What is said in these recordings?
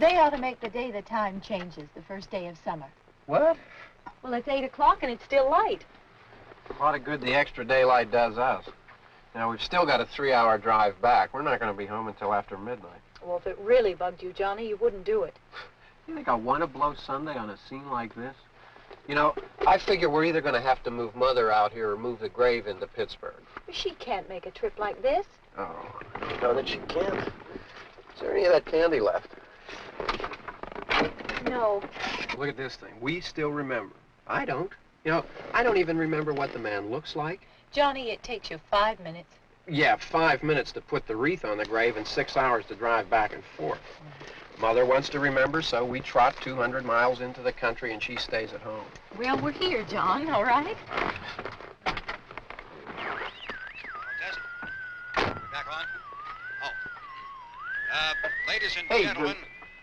They ought to make the day the time changes, the first day of summer. What? Well, it's 8 o'clock and it's still light. A lot of good the extra daylight does us. Now, we've still got a 3-hour drive back. We're not going to be home until after midnight. Well, if it really bugged you, Johnny, you wouldn't do it. You think I want to blow Sunday on a scene like this? You know, I figure we're either going to have to move Mother out here or move the grave into Pittsburgh. She can't make a trip like this. Oh, I know that she can't. Is there any of that candy left? No. Look at this thing. We still remember. I don't. You know, I don't even remember what the man looks like. Johnny, it takes you 5 minutes. Yeah, 5 minutes to put the wreath on the grave and 6 hours to drive back and forth. Mother wants to remember, so we trot 200 miles into the country and she stays at home. Well, we're here, John, all right? Test. Back on. Ladies and gentlemen,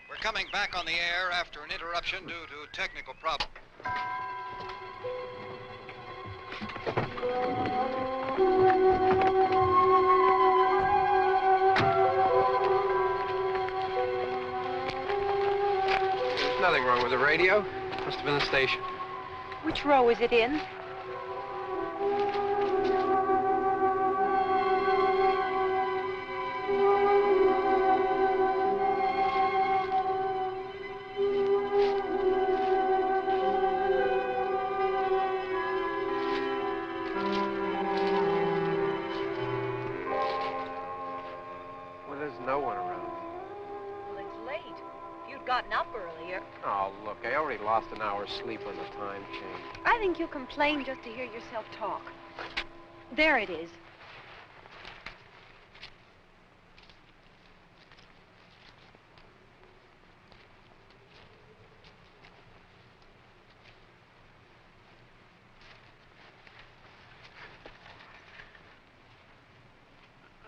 we're coming back on the air after an interruption due to technical problem. There's nothing wrong with the radio. Must have been the station. Which row is it in? Gotten up earlier. Oh, look, I already lost an hour's sleep on the time change. I think you'll complain just to hear yourself talk. There it is.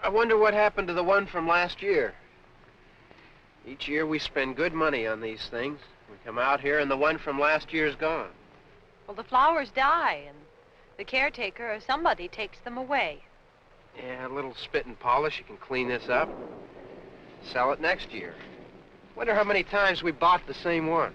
I wonder what happened to the one from last year. Each year we spend good money on these things. We come out here and the one from last year's gone. Well, the flowers die and the caretaker or somebody takes them away. Yeah, a little spit and polish. You can clean this up. Sell it next year. Wonder how many times we bought the same one.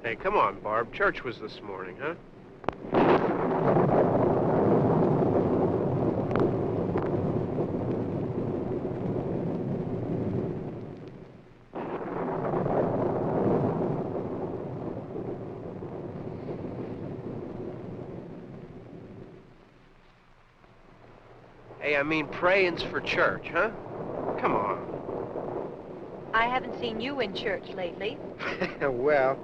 Hey, come on, Barb. Church was this morning, huh? Hey, I mean praying's for church, huh? Come on. I haven't seen you in church lately. Well,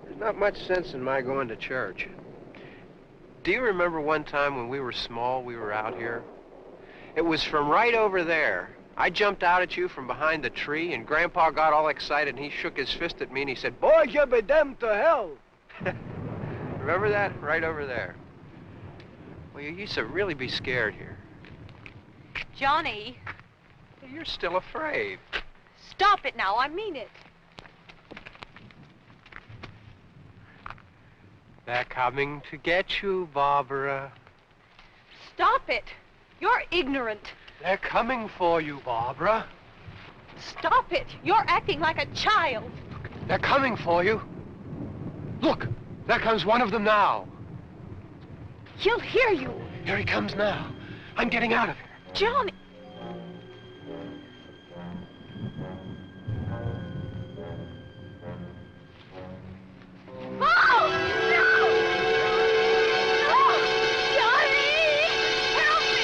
there's not much sense in my going to church. Do you remember one time when we were small, we were out here? It was from right over there. I jumped out at you from behind the tree, and Grandpa got all excited, and he shook his fist at me, and he said, "Boy, you be damned to hell." Remember that? Right over there. Well, you used to really be scared here. Johnny. You're still afraid. Stop it now. I mean it. They're coming to get you, Barbara. Stop it. You're ignorant. They're coming for you, Barbara. Stop it. You're acting like a child. They're coming for you. Look, there comes one of them now. He'll hear you. Here he comes now. I'm getting out of here. Johnny. Oh, no! No! Johnny! Help me!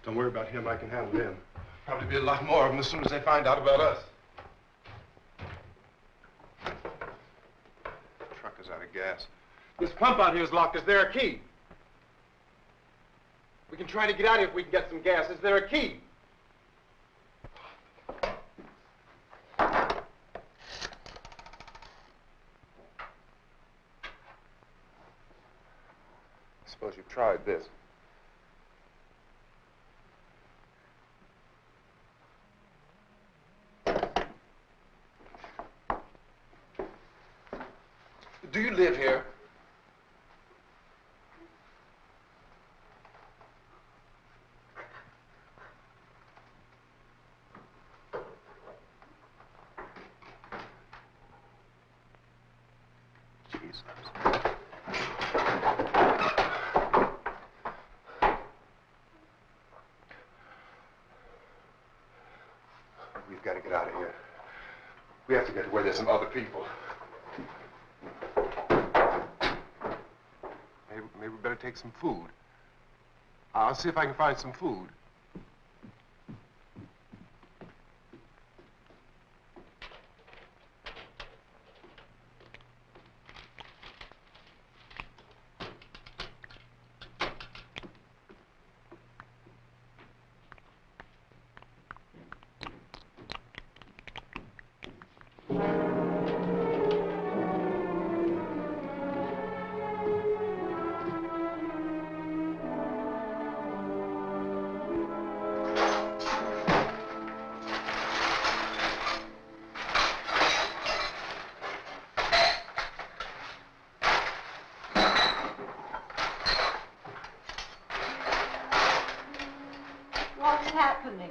Don't worry about him. I can handle him. Probably be a lot more of them as soon as they find out about us. The truck is out of gas. This pump out here is locked. Is there a key? We can try to get out here if we can get some gas. Is there a key? Suppose you've tried this. Do you live here? Jesus. We've got to get out of here. We have to get to where there's some other people. Maybe we better take some food. I'll see if I can find some food. What's happening?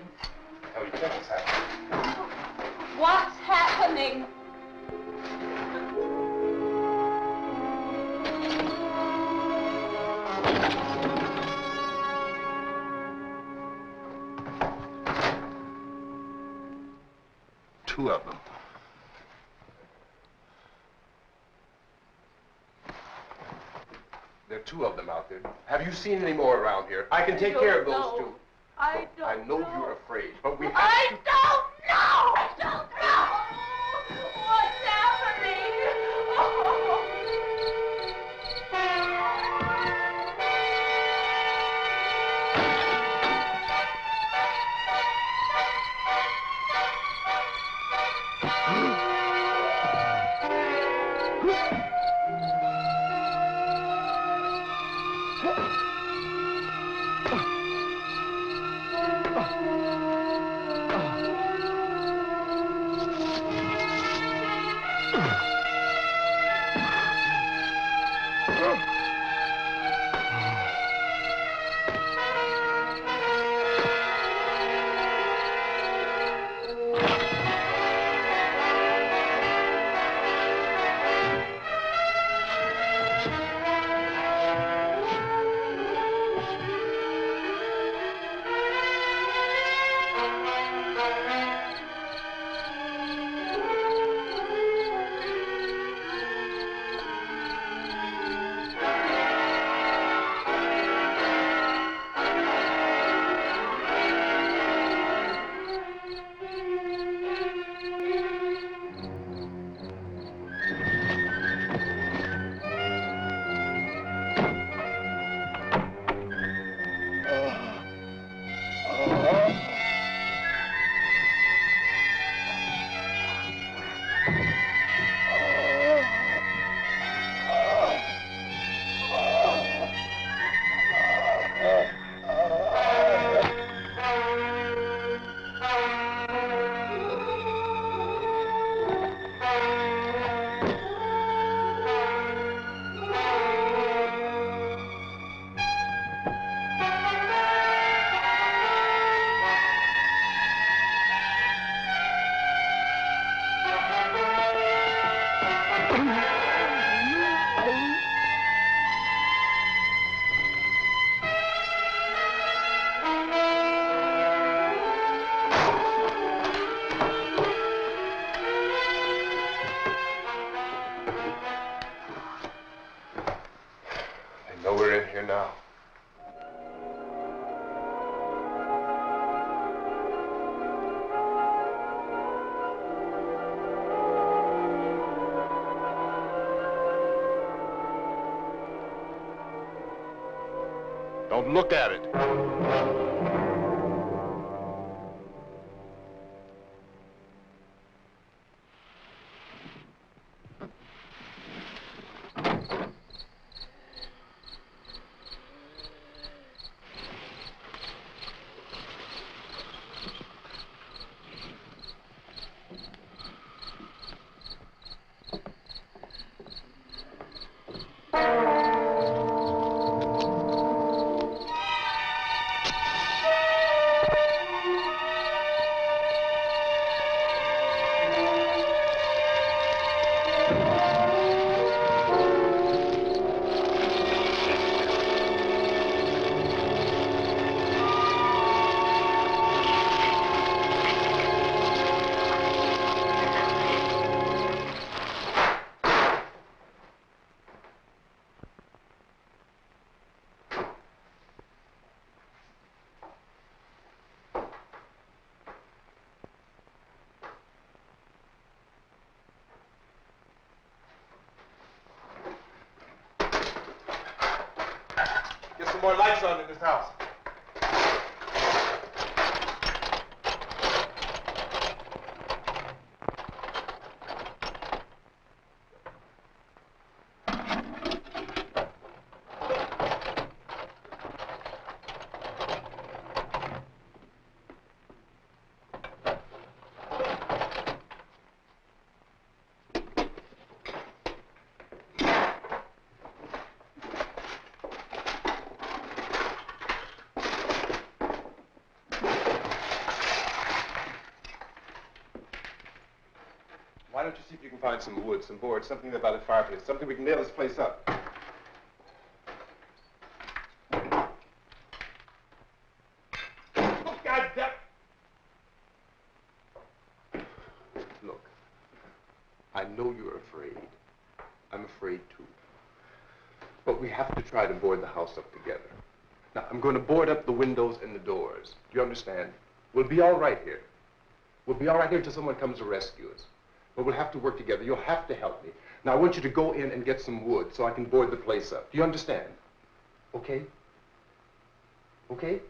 How do you think it's happening? What's happening? Two of them. There are two of them out there. Have you seen any more around here? I can take care of those two. I don't I know know. you're afraid, but we have I to... don't know! I don't know! What's happening? Oh. Don't look at it. Get some more lights on in this house. Why don't you see if you can find some wood, some boards, something about the fireplace, something we can nail this place up. Oh, God damn! Look, I know you're afraid. I'm afraid too. But we have to try to board the house up together. Now, I'm going to board up the windows and the doors. Do you understand? We'll be all right here. We'll be all right here until someone comes to rescue us. But we'll have to work together. You'll have to help me. Now, I want you to go in and get some wood so I can board the place up. Do you understand? Okay? Okay?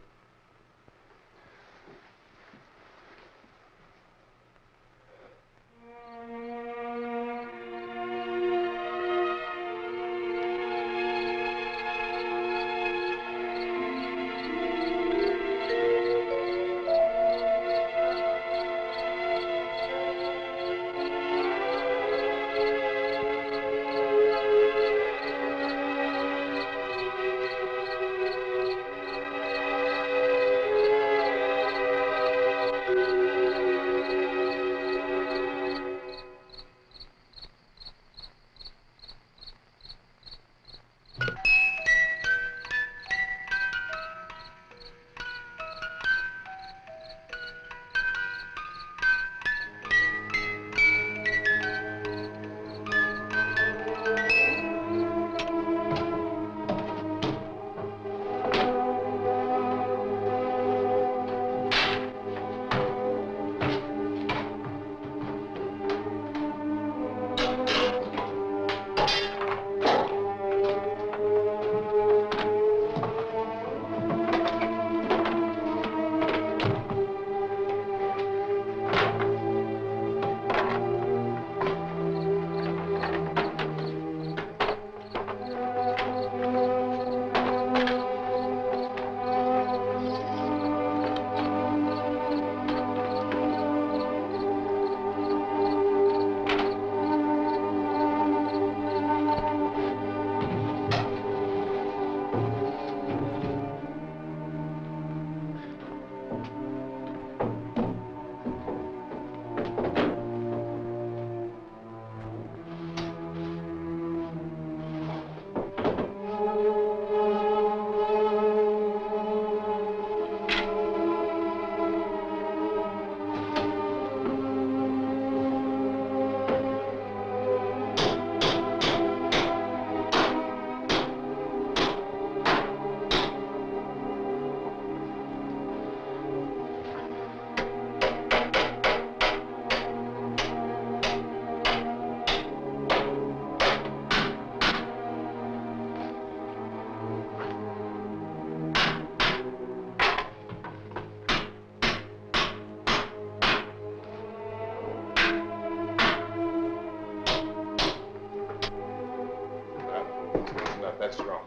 That's wrong.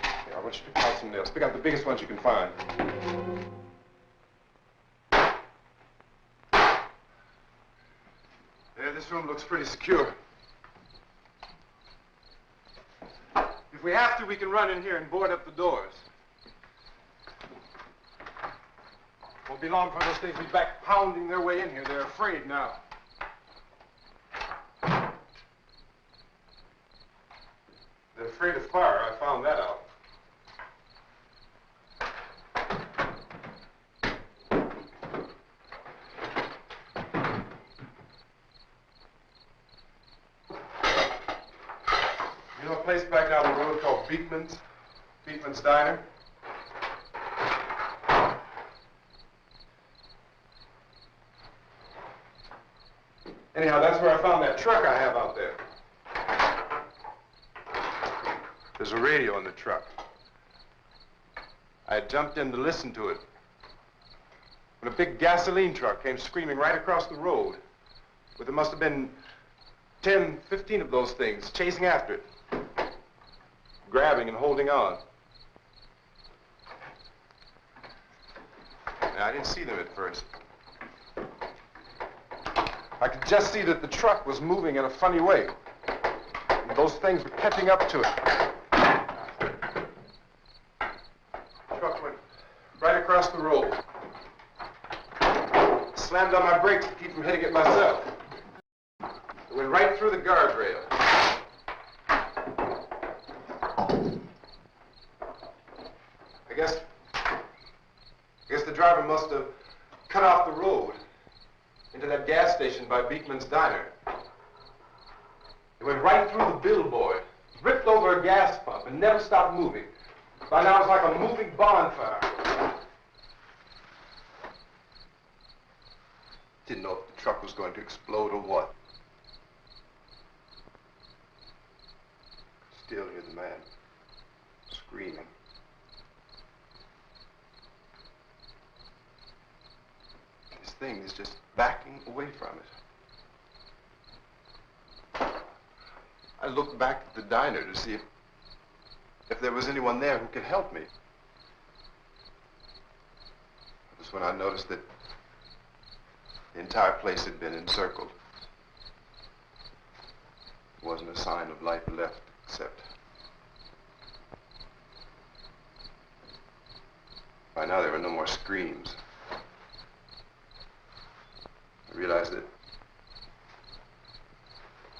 Here, I want you to pick out some nails. Pick out the biggest ones you can find. Yeah, this room looks pretty secure. If we have to, we can run in here and board up the doors. Won't be long for those things to be back pounding their way in here. They're afraid now. They're afraid of fire. I found that out. You know a place back down the road called Beekman's? Beekman's Diner? Anyhow, that's where I found that truck I have out there. There's a radio in the truck. I had jumped in to listen to it when a big gasoline truck came screaming right across the road. But there must have been 10, 15 of those things chasing after it, grabbing and holding on. Now, I didn't see them at first. I could just see that the truck was moving in a funny way. And those things were catching up to it. The truck went right across the road. Slammed on my brakes to keep from hitting it myself. It went right through the guardrail. I guess the driver must have cut off the road into that gas station by Beekman's Diner. It went right through the billboard, ripped over a gas pump, and never stopped moving. By now, it's like a moving bonfire. Didn't know if the truck was going to explode or what. Still hear the man screaming. This thing is just backing away from it. I looked back at the diner to see if there was anyone there who could help me. It was when I noticed that the entire place had been encircled. There wasn't a sign of life left except by now there were no more screams. I realized that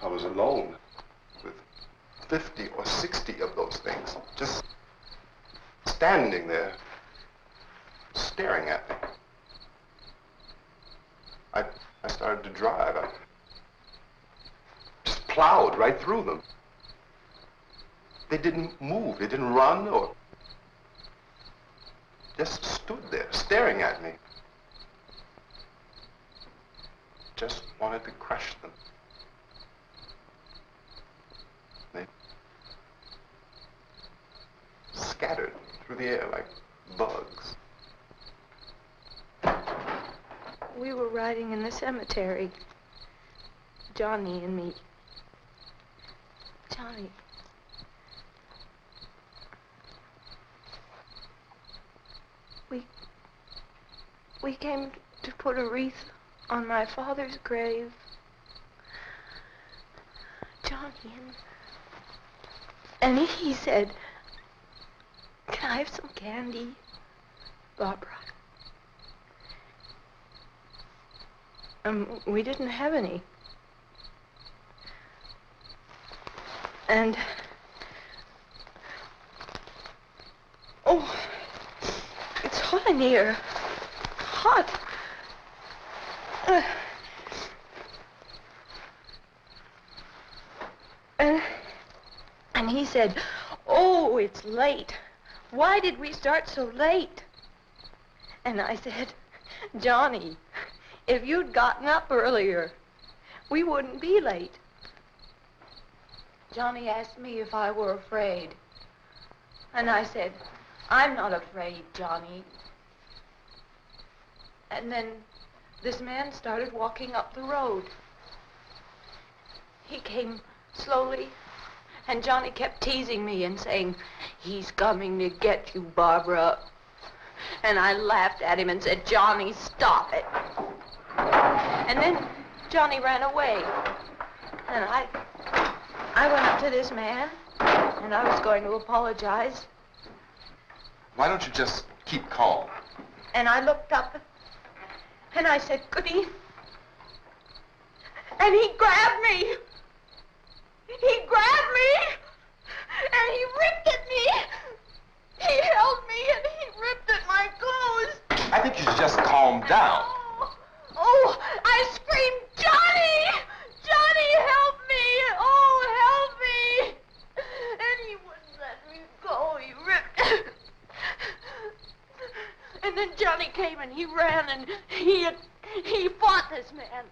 I was alone with 50 or 60 of those things, just standing there, staring at me. I started to drive. I just plowed right through them. They didn't move, they didn't run or just stood there, staring at me. Just wanted to crush them. They scattered through the air like bugs. We were riding in the cemetery, Johnny and me. Johnny. We came to put a wreath on my father's grave. Johnny, and he said, "Can I have some candy, Barbara?" We didn't have any. And, oh, it's hot in here. Hot. And he said, "Oh, it's late. Why did we start so late?" And I said, "Johnny, if you'd gotten up earlier, we wouldn't be late." Johnny asked me if I were afraid. And I said, "I'm not afraid, Johnny." And then this man started walking up the road. He came slowly And Johnny kept teasing me and saying, "He's coming to get you, Barbara." And I laughed at him and said, "Johnny, stop it." And then Johnny ran away. And I went up to this man, and I was going to apologize. Why don't you just keep calm? And I looked up, and I said, "Goody." And he grabbed me. He grabbed me, and he ripped at me. He held me, and he ripped at my clothes. I think you should just calm down. Oh, I screamed, "Johnny! Johnny, help me! Oh, help me!" And he wouldn't let me go. He ripped. And then Johnny came and he ran and he fought this man.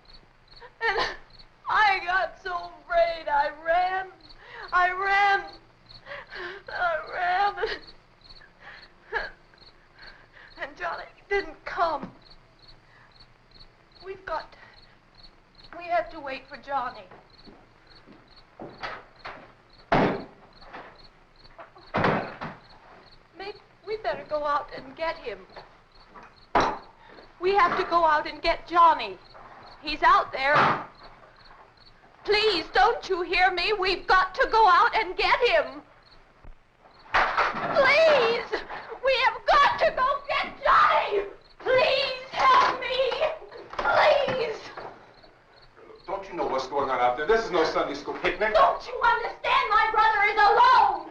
And I got so afraid. I ran. And Johnny didn't come. We have to wait for Johnny. Maybe we better go out and get him. We have to go out and get Johnny. He's out there. Please, don't you hear me? We've got to go out and get him. Please! We have got to go get Johnny! Please help me! Please! Don't you know what's going on out there? This is no Sunday school picnic. Don't you understand? My brother is alone!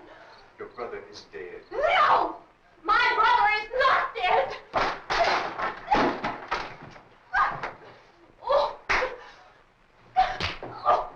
Your brother is dead. No! My brother is not dead! Oh. Oh.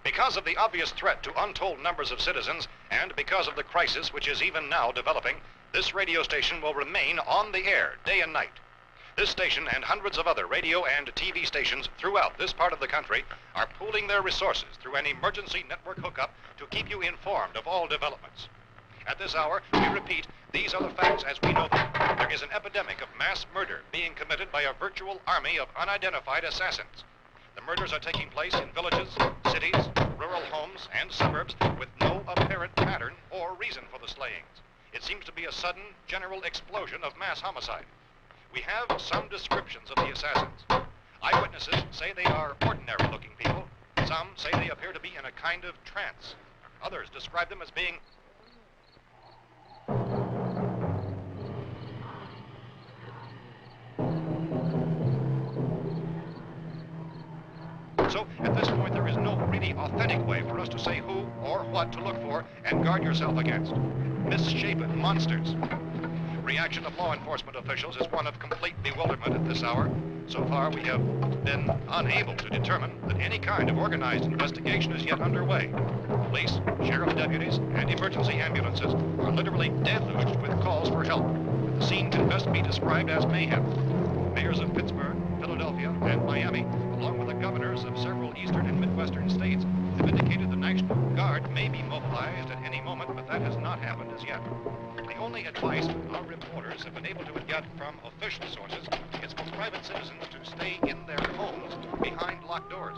Because of the obvious threat to untold numbers of citizens, and because of the crisis which is even now developing, this radio station will remain on the air day and night. This station and hundreds of other radio and TV stations throughout this part of the country are pooling their resources through an emergency network hookup to keep you informed of all developments. At this hour, we repeat, these are the facts as we know them. There is an epidemic of mass murder being committed by a virtual army of unidentified assassins. The murders are taking place in villages, cities, rural homes, and suburbs with no apparent pattern or reason for the slayings. It seems to be a sudden, general explosion of mass homicide. We have some descriptions of the assassins. Eyewitnesses say they are ordinary-looking people. Some say they appear to be in a kind of trance. Others describe them as being So, at this point, there is no really authentic way for us to say who or what to look for and guard yourself against. Misshapen monsters. Reaction of law enforcement officials is one of complete bewilderment at this hour. So far, we have been unable to determine that any kind of organized investigation is yet underway. Police, sheriff deputies, and emergency ambulances are literally deluged with calls for help. The scene can best be described as mayhem. Mayors of Pittsburgh, Philadelphia, and Miami, along with the governors of several eastern and midwestern states, have indicated the National Guard may be mobilized at any moment, but that has not happened as yet. The only advice our reporters have been able to get from official sources is for private citizens to stay in their homes behind locked doors.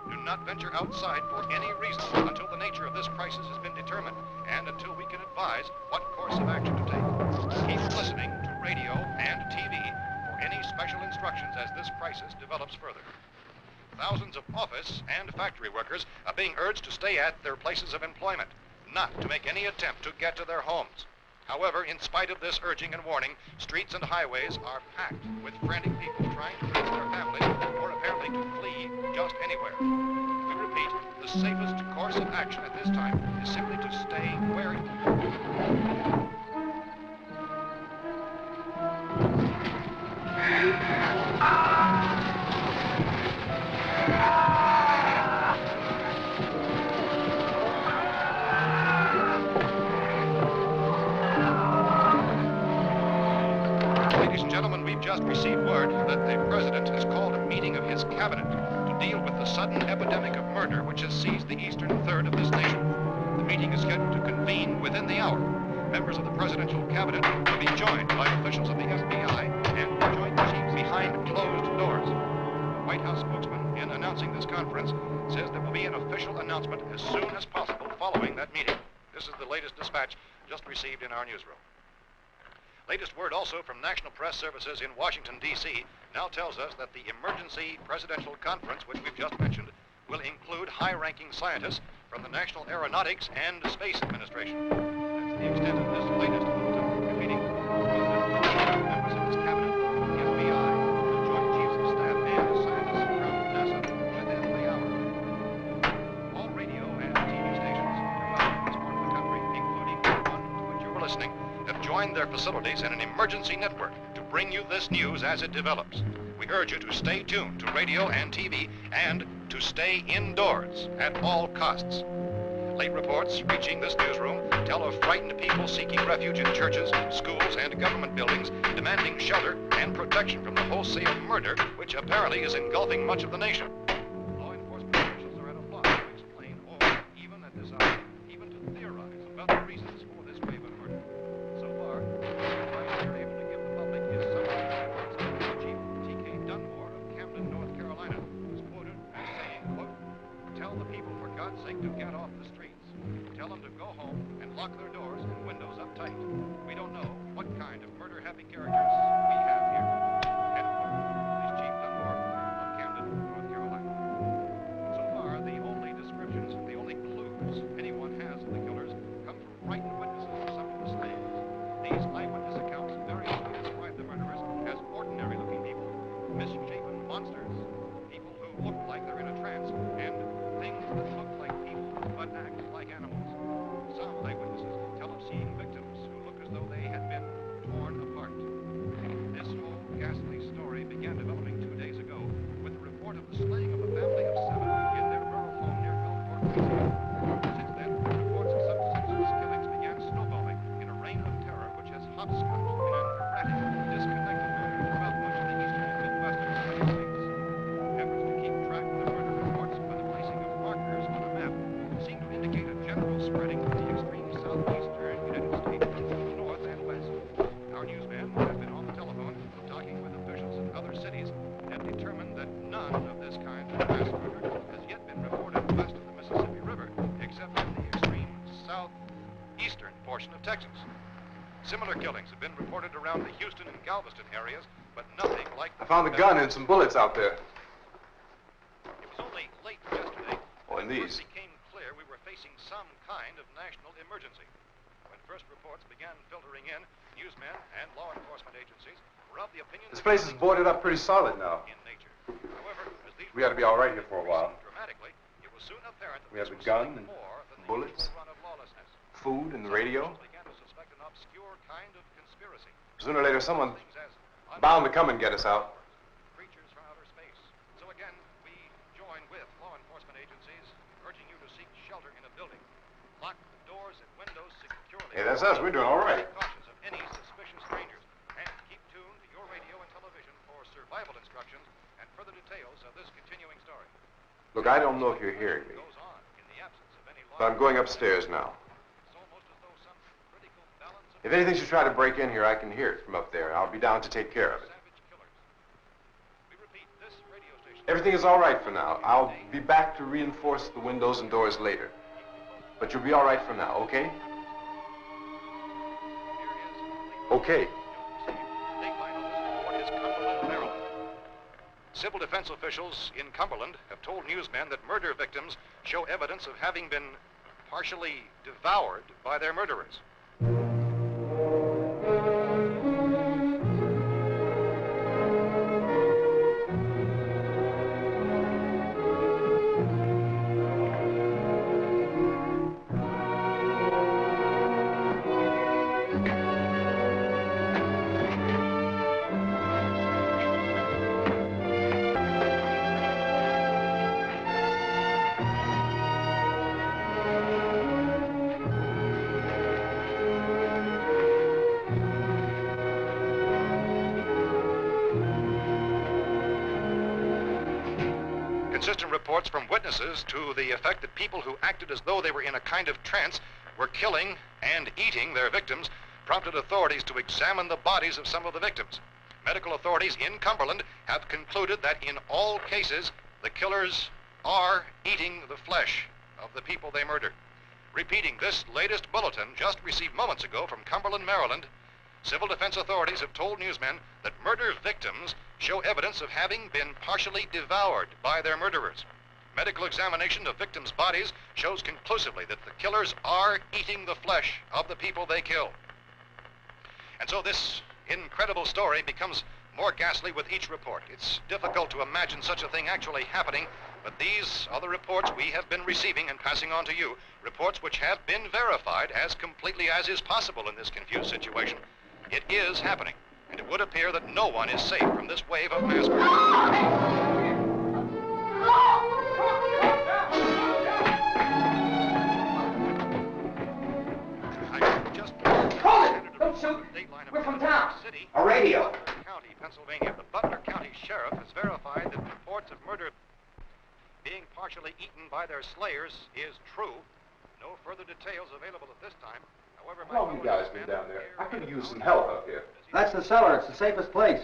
Do not venture outside for any reason until the nature of this crisis has been determined and until we can advise what course of action to take. Keep listening to radio and TV for any special instructions as this crisis develops further. Thousands of office and factory workers are being urged to stay at their places of employment, not to make any attempt to get to their homes. However, in spite of this urging and warning, streets and highways are packed with frantic people trying to reach their families or apparently to flee just anywhere. We repeat, the safest course of action at this time is simply to stay where... Ladies and gentlemen, we've just received word that the President has called a meeting of his cabinet to deal with the sudden epidemic of murder which has seized the eastern third of this nation. The meeting is scheduled to convene within the hour. Members of the presidential cabinet will be joined by officials of the FBI and joint chiefs behind closed doors. The White House spokesman, in announcing this conference, says there will be an official announcement as soon as possible following that meeting. This is the latest dispatch just received in our newsroom. Latest word also from National Press Services in Washington, D.C. now tells us that the emergency presidential conference, which we've just mentioned, will include high-ranking scientists from the National Aeronautics and Space Administration. That's the extent of this latest meeting. Members of this cabinet, the FBI, the Joint Chiefs of Staff, and scientists from NASA within the hour. All radio and TV stations throughout this part of the country, including the one to which you're listening, have joined their facilities in an emergency network to bring you this news as it develops. We urge you to stay tuned to radio and TV and to stay indoors at all costs. Late reports reaching this newsroom tell of frightened people seeking refuge in churches, schools, and government buildings, demanding shelter and protection from the wholesale murder which apparently is engulfing much of the nation. Law enforcement officials are at a loss to explain or, even at this hour, even to theorize about the reasons for this wave of murder. So far, the advice they're able to give the public is somewhat short. Chief T.K. Dunmore of Camden, North Carolina, was quoted as saying, quote, "Tell the people, for God's sake, to get off the streets. Tell them to go home and lock their doors and windows up tight. We don't know what kind of murder-happy characters we have here." End quote. This is Chief Dunmore of Camden, North Carolina. So far, the only descriptions, the only clues anyone has of the killers come from frightened witnesses of some of the slayings. These eyewitness accounts variously describe the murderers as ordinary-looking people, misshapen monsters, people who look like they're in a trance, and things that look like people but act like animals. Some eyewitnesses tell of seeing victims who look as though they had been torn apart. This whole ghastly story began developing 2 days ago with the report of the slaying of a family of 7 in their rural home near Gulfport, Louisiana. Since then, reports of such senseless killings began snowballing in a reign of terror which has hopscotched in an erratic, disconnected manner throughout much of the eastern and midwestern United States. Efforts to keep track of the murder reports by the placing of markers on a map seem to indicate a general spreading of the extreme southeastern United States from the north and west. Our newsmen have been on the telephone talking with officials in other cities and determined that none of this kind of mass murder has yet been reported west of the Mississippi River, except in the extreme southeastern portion of Texas. Similar killings have been reported around the Houston and Galveston areas, but nothing like... I found a gun and some bullets out there. It was only late yesterday Oh, and when it these. first became clear we were facing some kind of national emergency. When first reports began filtering in, newsmen and law enforcement agencies were of the opinion This that place is nothing boarded up pretty solid now. in nature. However, as these We ought to be all right here for a while. dramatically, it was soon apparent that We have this a was gun something and more than the bullets. usual run of lawlessness. Food and the Some radio. officials began to suspect an obscure kind of conspiracy. Sooner or later, someone Things as bound to come and get us out. creatures from outer space. So again, we join with law enforcement agencies, urging you to seek shelter in a building. Lock the doors and windows securely. Hey, that's us. We're doing all right. Be cautious of any suspicious strangers, and keep tuned to your radio and television for survival instructions and further details of this continuing story. Look, I don't know if you're hearing me, Goes on in the absence of any but I'm going upstairs now. It's almost as though some critical balance of If anything should try to break in here, I can hear it from up there. I'll be down to take care of it. savage killers. We repeat, this radio station. Everything is all right for now. I'll be back to reinforce the windows and doors later. But you'll be all right for now, okay? Okay. Civil defense officials in Cumberland have told newsmen that murder victims show evidence of having been partially devoured by their murderers. Inconsistent reports from witnesses to the effect that people who acted as though they were in a kind of trance were killing and eating their victims prompted authorities to examine the bodies of some of the victims. Medical authorities in Cumberland have concluded that in all cases, the killers are eating the flesh of the people they murdered. Repeating this latest bulletin just received moments ago from Cumberland, Maryland, civil defense authorities have told newsmen that murder victims show evidence of having been partially devoured by their murderers. Medical examination of victims' bodies shows conclusively that the killers are eating the flesh of the people they kill. And so this incredible story becomes more ghastly with each report. It's difficult to imagine such a thing actually happening, but these are the reports we have been receiving and passing on to you, reports which have been verified as completely as is possible in this confused situation. It is happening, and it would appear that no one is safe from this wave of mass murder. Don't shoot! We're from town. A radio. County, Pennsylvania. The Butler County Sheriff has verified that reports of murder being partially eaten by their slayers is true. No further details available at this time. However, How long you guys been down there? I could use some help up here. That's the cellar. It's the safest place.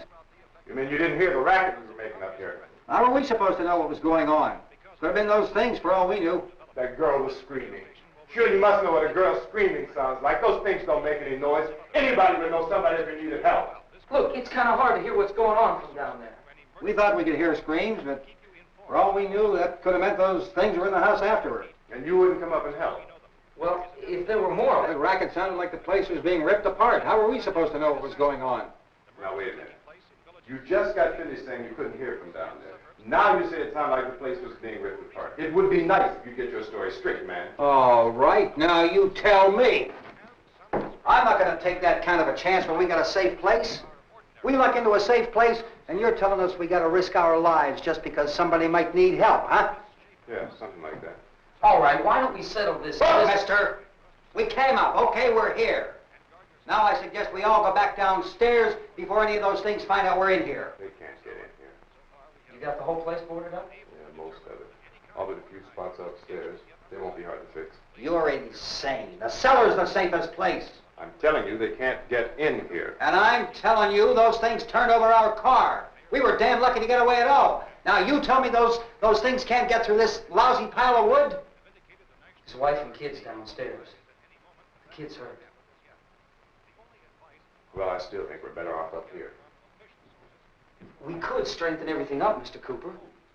You mean you didn't hear the racket we were making up here? How are we supposed to know what was going on? Could have been those things for all we knew. That girl was screaming. Sure, you must know what a girl screaming sounds like. Those things don't make any noise. Anybody would know somebody ever needed help. Look, it's kind of hard to hear what's going on from down there. We thought we could hear screams, but for all we knew, that could have meant those things were in the house afterward. And you wouldn't come up and help? Well, if there were more... The racket sounded like the place was being ripped apart. How were we supposed to know what was going on? Now, wait a minute. You just got finished saying you couldn't hear from down there. Now you say it sounded like the place was being ripped apart. It would be nice if you get your story straight, man. All right, now you tell me. I'm not going to take that kind of a chance when we got a safe place. We luck into a safe place, and you're telling us we got to risk our lives just because somebody might need help, huh? Yeah, something like that. All right, why don't we settle this... Look, mister, we came up. Okay, we're here. Now I suggest we all go back downstairs before any of those things find out we're in here. They can't get in here. You got the whole place boarded up? Yeah, most of it. All but a few spots upstairs. They won't be hard to fix. You're insane. The cellar's the safest place. I'm telling you, they can't get in here. And I'm telling you, those things turned over our car. We were damn lucky to get away at all. Now you tell me those things can't get through this lousy pile of wood? His wife and kids downstairs. The kid's hurt. Well, I still think we're better off up here. We could strengthen everything up, Mr. Cooper.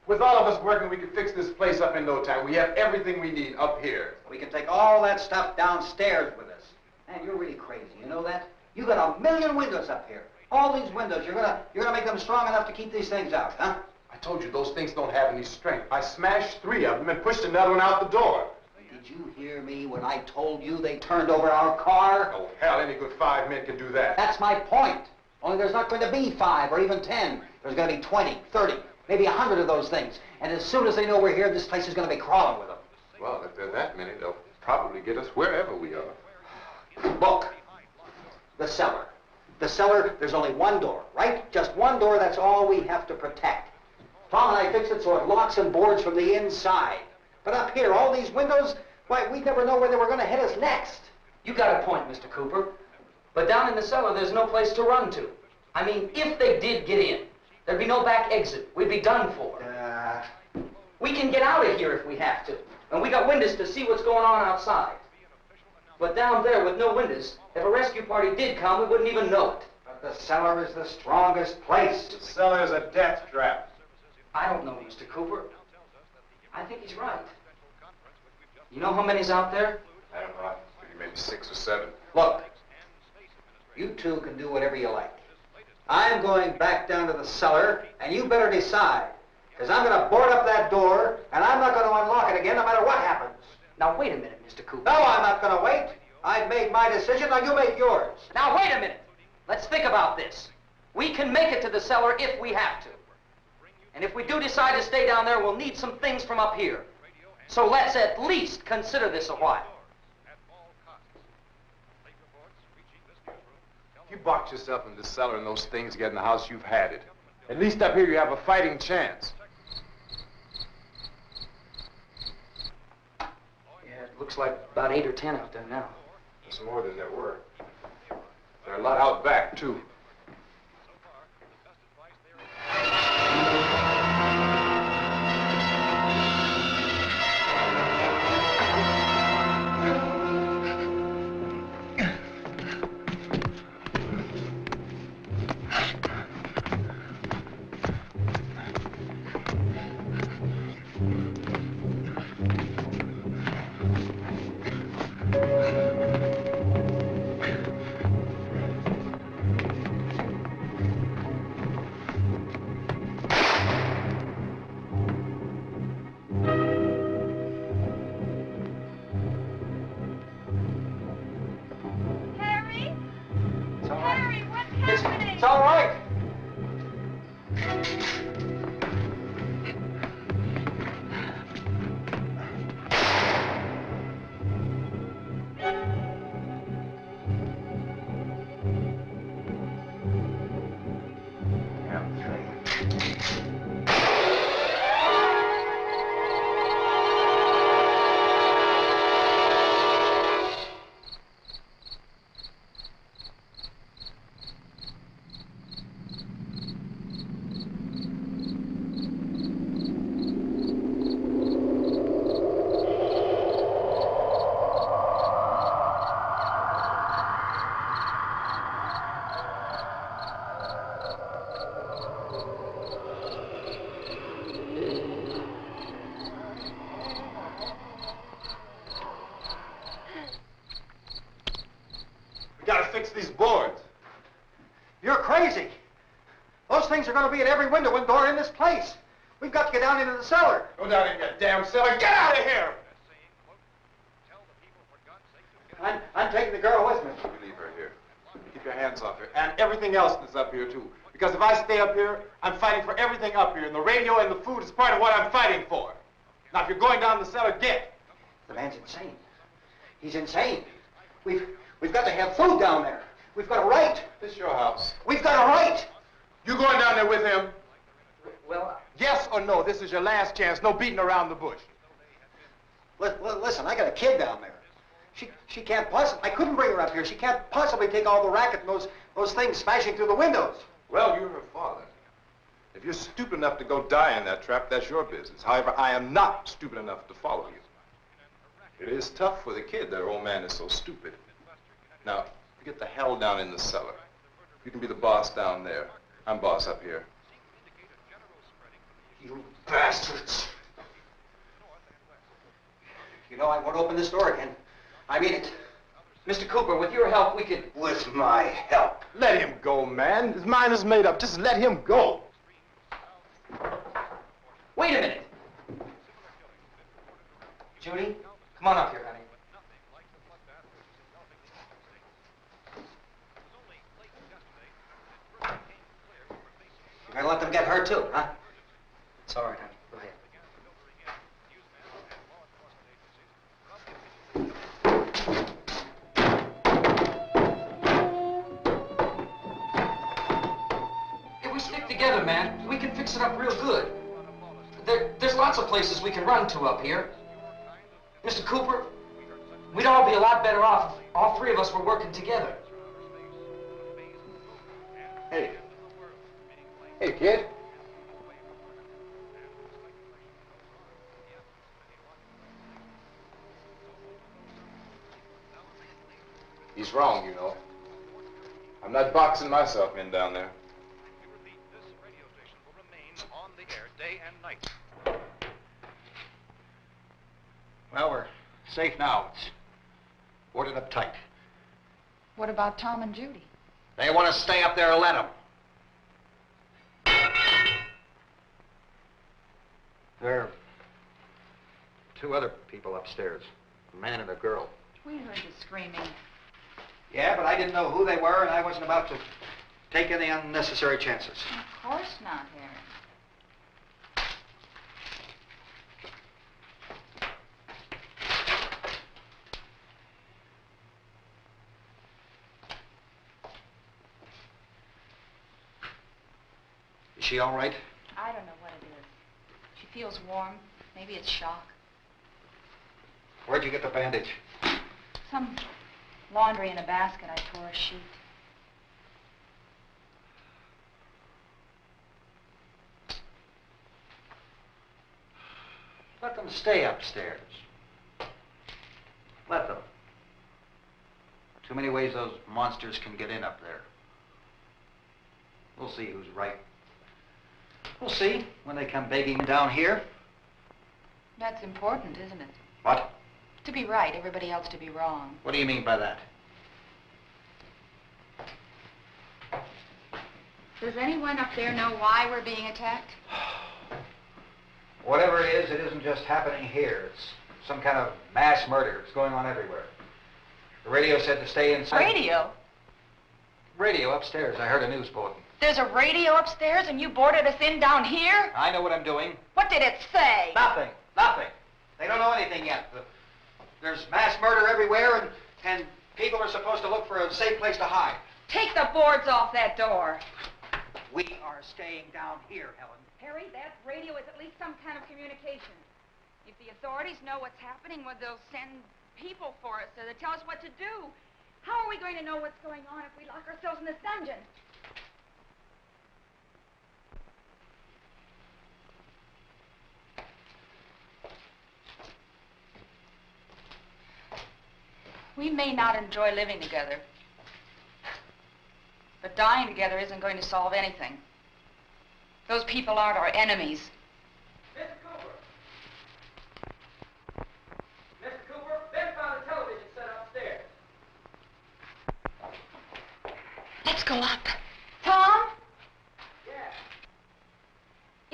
With all of us working, we could fix this place up in no time. We have everything we need up here. We can take all that stuff downstairs with us. Man, you're really crazy, you know that? You got 1,000,000 windows up here. All these windows, you're gonna make them strong enough to keep these things out, huh? I told you those things don't have any strength. I smashed 3 of them and pushed another one out the door. Did you hear me when I told you they turned over our car? Oh, hell, any good 5 men can do that. That's my point. Only there's not going to be 5 or even 10. There's going to be 20, 30, maybe 100 of those things. And as soon as they know we're here, this place is going to be crawling with them. Well, if there are that many, they'll probably get us wherever we are. Look, the cellar. The cellar, there's only one door, right? Just one door, that's all we have to protect. Tom and I fixed it so it locks and boards from the inside. But up here, all these windows, why, we'd never know where they were going to hit us next. You got a point, Mr. Cooper. But down in the cellar, there's no place to run to. I mean, if they did get in, there'd be no back exit. We'd be done for. We can get out of here if we have to. And we got windows to see what's going on outside. But down there with no windows, if a rescue party did come, we wouldn't even know it. But the cellar is the strongest place. The cellar is a death trap. I don't know, Mr. Cooper. I think he's right. You know how many's out there? I don't know. Maybe 6 or 7. Look, you two can do whatever you like. I'm going back down to the cellar, and you better decide. Because I'm going to board up that door, and I'm not going to unlock it again no matter what happens. Now, wait a minute, Mr. Cooper. No, I'm not going to wait. I've made my decision, now you make yours. Now, wait a minute. Let's think about this. We can make it to the cellar if we have to. And if we do decide to stay down there, we'll need some things from up here. So let's at least consider this a while. If you box yourself in the cellar and those things get in the house, you've had it. At least up here you have a fighting chance. Looks like about 8 or 10 out there now. There's more than there were. There are a lot out back, too. It's all right. We gotta fix these boards. You're crazy. Those things are going to be at every window and door in this place. We've got to get down into the cellar. Go down in your damn cellar. Get out of here! I'm taking the girl with me. You leave her here. Keep your hands off her. And everything else that's up here, too. Because if I stay up here, I'm fighting for everything up here. And the radio and the food is part of what I'm fighting for. Now, if you're going down the cellar, get. The man's insane. He's insane. We've got to have food down there. We've got a right. This is your house. We've got a right. You going down there with him? Well, Yes or no? This is your last chance. No beating around the bush. Listen, I got a kid down there. She can't possibly, I couldn't bring her up here. She can't possibly take all the racket and those things smashing through the windows. Well, you're her father. If you're stupid enough to go die in that trap, that's your business. However, I am not stupid enough to follow you. It is tough for the kid that her old man is so stupid. Now, you get the hell down in the cellar. You can be the boss down there. I'm boss up here. You bastards. You know, I won't open this door again. I mean it. Mr. Cooper, with your help, we could... With my help. Let him go, man. His mind is made up. Just let him go. Wait a minute. Judy, come on up here, honey. You're gonna let them get hurt too, huh? It's all right, honey. Go ahead. If we stick together, man, we can fix it up real good. There's lots of places we can run to up here. Mr. Cooper, we'd all be a lot better off if all three of us were working together. Hey. Hey, kid. He's wrong, you know. I'm not boxing myself in down there. This radio station will remain on the air day and night. Well, we're safe now. It's boarded up tight. What about Tom and Judy? They want to stay up there, let them. There are two other people upstairs, a man and a girl. We heard you screaming. Yeah, but I didn't know who they were, and I wasn't about to take any unnecessary chances. Of course not, Harry. Is she all right? I don't know what it is. She feels warm. Maybe it's shock. Where'd you get the bandage? Some laundry in a basket. I tore a sheet. Let them stay upstairs. Let them. Too many ways those monsters can get in up there. We'll see who's right. We'll see when they come begging down here. That's important, isn't it? What? To be right, everybody else to be wrong. What do you mean by that? Does anyone up there know why we're being attacked? Whatever it isn't just happening here. It's some kind of mass murder. It's going on everywhere. The radio said to stay inside. Radio? Radio upstairs. I heard a news bulletin. There's a radio upstairs and you boarded us in down here? I know what I'm doing. What did it say? Nothing. Nothing. They don't know anything yet. There's mass murder everywhere, and people are supposed to look for a safe place to hide. Take the boards off that door. We are staying down here, Helen. Harry, that radio is at least some kind of communication. If the authorities know what's happening, well, they'll send people for us to tell us what to do. How are we going to know what's going on if we lock ourselves in this dungeon? We may not enjoy living together, but dying together isn't going to solve anything. Those people aren't our enemies. Mr. Cooper! Mr. Cooper, Ben found a television set upstairs. Let's go up. Tom? Yeah.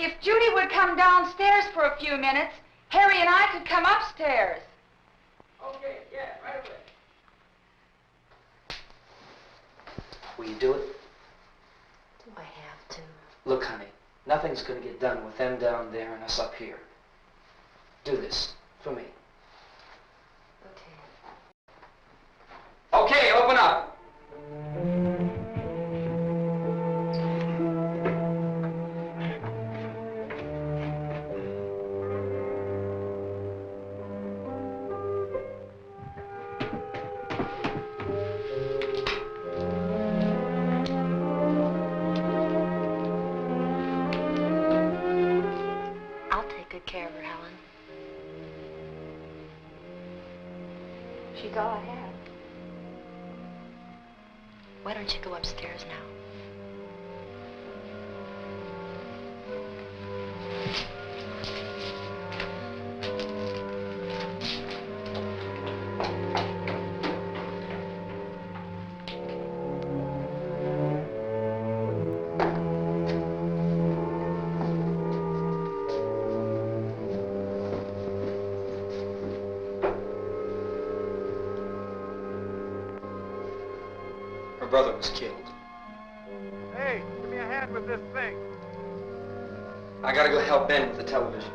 If Judy would come downstairs for a few minutes, Harry and I could come upstairs. Okay, yeah, right away. Will you do it? Do I have to? Look, honey, nothing's going to get done with them down there and us up here. Do this for me. Okay. Okay, open up. I'll take good care of her, Helen. She's all I have. Why don't you go upstairs now? Her brother was killed. Hey, give me a hand with this thing. I gotta go help Ben with the television.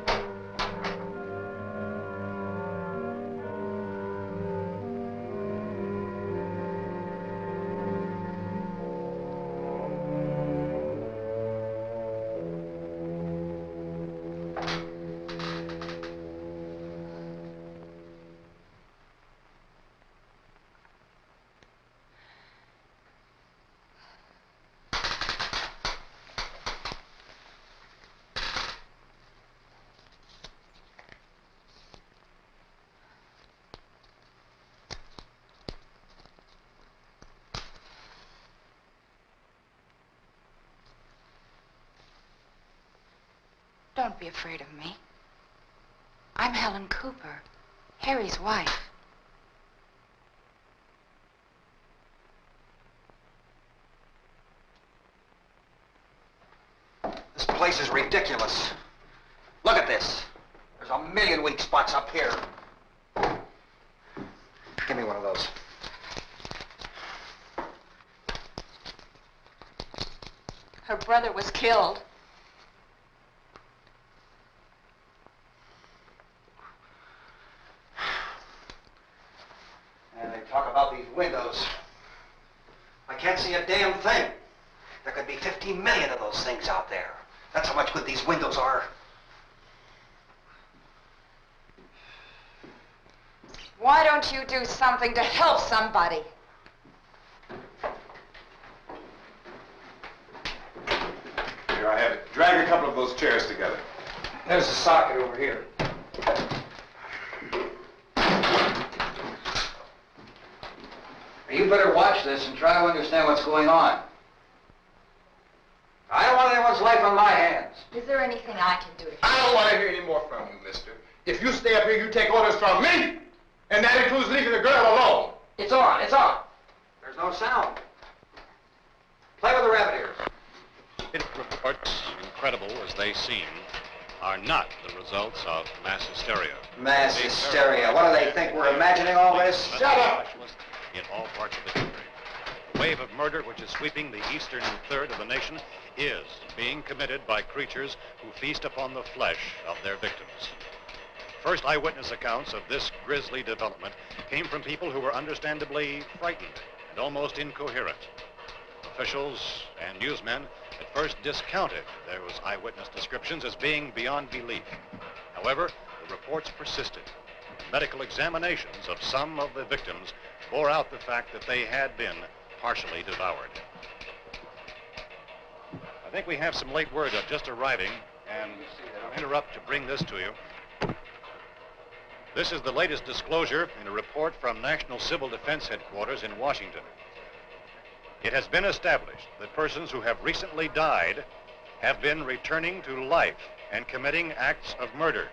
Don't be afraid of me. I'm Helen Cooper, Harry's wife. This place is ridiculous. Look at this. There's a million weak spots up here. Give me one of those. Her brother was killed. And they talk about these windows. I can't see a damn thing. There could be 15 million of those things out there. That's how much good these windows are. Why don't you do something to help somebody? Here, I have it. Drag a couple of those chairs together. There's a socket over here. You better watch this and try to understand what's going on. I don't want anyone's life on my hands. Is there anything I can do to I don't want to hear any more from you, mister. If you stay up here, you take orders from me. And that includes leaving the girl alone. It's on, it's on. There's no sound. Play with the rabbit ears. Reports, incredible as they seem, are not the results of mass hysteria. Mass hysteria. What do they think? We're imagining all this? Shut up! In all parts of the country. The wave of murder which is sweeping the eastern third of the nation is being committed by creatures who feast upon the flesh of their victims. First eyewitness accounts of this grisly development came from people who were understandably frightened and almost incoherent. Officials and newsmen at first discounted those eyewitness descriptions as being beyond belief. However, the reports persisted. Medical examinations of some of the victims bore out the fact that they had been partially devoured. I think we have some late word just arriving, and I'll interrupt to bring this to you. This is the latest disclosure in a report from National Civil Defense Headquarters in Washington. It has been established that persons who have recently died have been returning to life and committing acts of murder.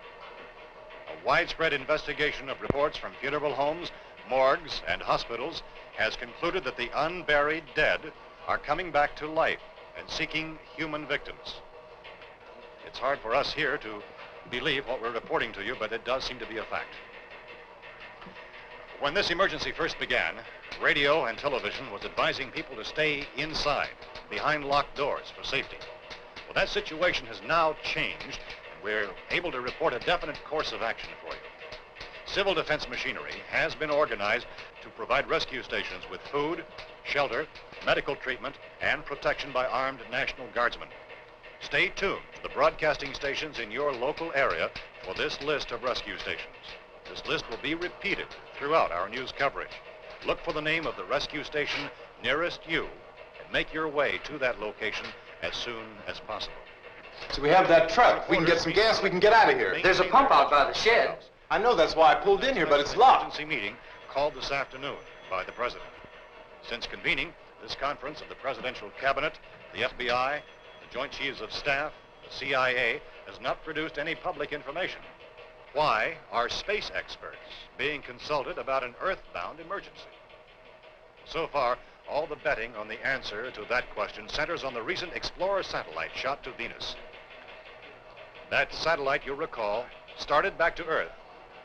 A widespread investigation of reports from funeral homes, morgues, and hospitals has concluded that the unburied dead are coming back to life and seeking human victims. It's hard for us here to believe what we're reporting to you, but it does seem to be a fact. When this emergency first began, radio and television was advising people to stay inside, behind locked doors for safety. Well, that situation has now changed. We're able to report a definite course of action for you. Civil defense machinery has been organized to provide rescue stations with food, shelter, medical treatment, and protection by armed National Guardsmen. Stay tuned to the broadcasting stations in your local area for this list of rescue stations. This list will be repeated throughout our news coverage. Look for the name of the rescue station nearest you and make your way to that location as soon as possible. So we have that truck. We can get some gas, we can get out of here. There's a pump out by the shed. I know, that's why I pulled in here, but it's locked. Emergency meeting called this afternoon by the President. Since convening this conference of the Presidential Cabinet, the FBI, the Joint Chiefs of Staff, the CIA has not produced any public information. Why are space experts being consulted about an Earth-bound emergency? So far, all the betting on the answer to that question centers on the recent Explorer satellite shot to Venus. That satellite, you'll recall, started back to Earth,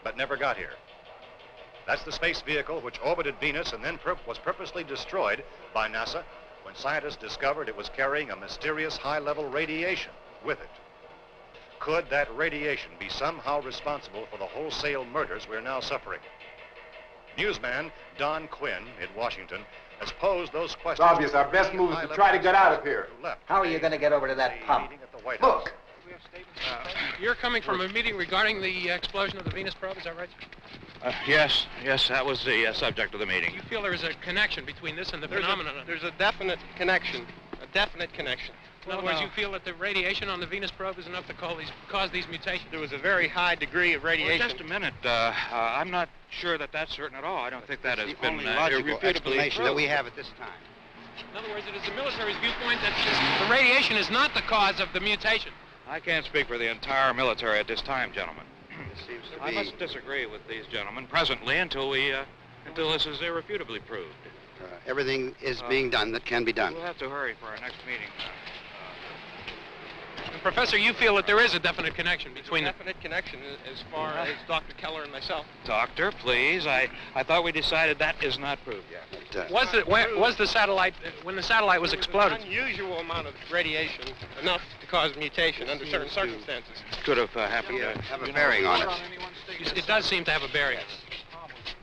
but never got here. That's the space vehicle which orbited Venus and then was purposely destroyed by NASA when scientists discovered it was carrying a mysterious high-level radiation with it. Could that radiation be somehow responsible for the wholesale murders we're now suffering? Newsman Don Quinn in Washington has posed those questions. It's obvious our best move is to try to get out of here. How are you going to get over to that pump? Look! You're coming from a meeting regarding the explosion of the Venus probe, is that right? Yes, that was the subject of the meeting. You feel there is a connection between this and the phenomenon? There's a definite connection. In other words, you feel that the radiation on the Venus probe is enough to cause these mutations? There was a very high degree of radiation. Well, just a minute. I'm not sure that that's certain at all. I don't think that has been logical explanation that we have at this time. In other words, it is the military's viewpoint that the radiation is not the cause of the mutation. I can't speak for the entire military at this time, gentlemen. Seems to I must disagree with these gentlemen presently until this is irrefutably proved. Everything is being done that can be done. We'll have to hurry for our next meeting. And Professor, you feel that there is a definite connection between them? Definite connection as far as Dr. Keller and myself. Doctor, please. I thought we decided that is not proved yet. Was the satellite, when the satellite was exploded? An unusual amount of radiation, enough to cause mutation under certain circumstances. Could have happened. Have a bearing on it. It does seem to have a bearing.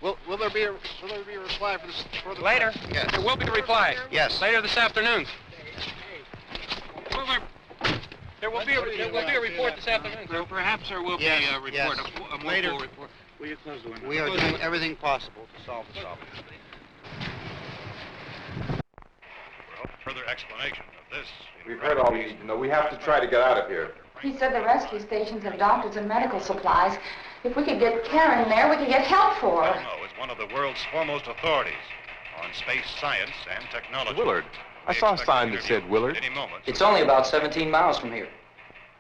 Will there be a reply for the later? Yes. There will be a reply. Yes. Later this afternoon. There will be a report this afternoon. Well, perhaps there will be a report, a more full report. Will you close the window? We are doing everything possible to solve the problem. For further explanation of this... We've heard all we need to know. We have to try to get out of here. He said the rescue stations have doctors and medical supplies. If we could get Karen there, we could get help for her. No, it's one of the world's foremost authorities on space science and technology. Willard. I saw a sign that said Willard. Any moment. It's only about 17 miles from here.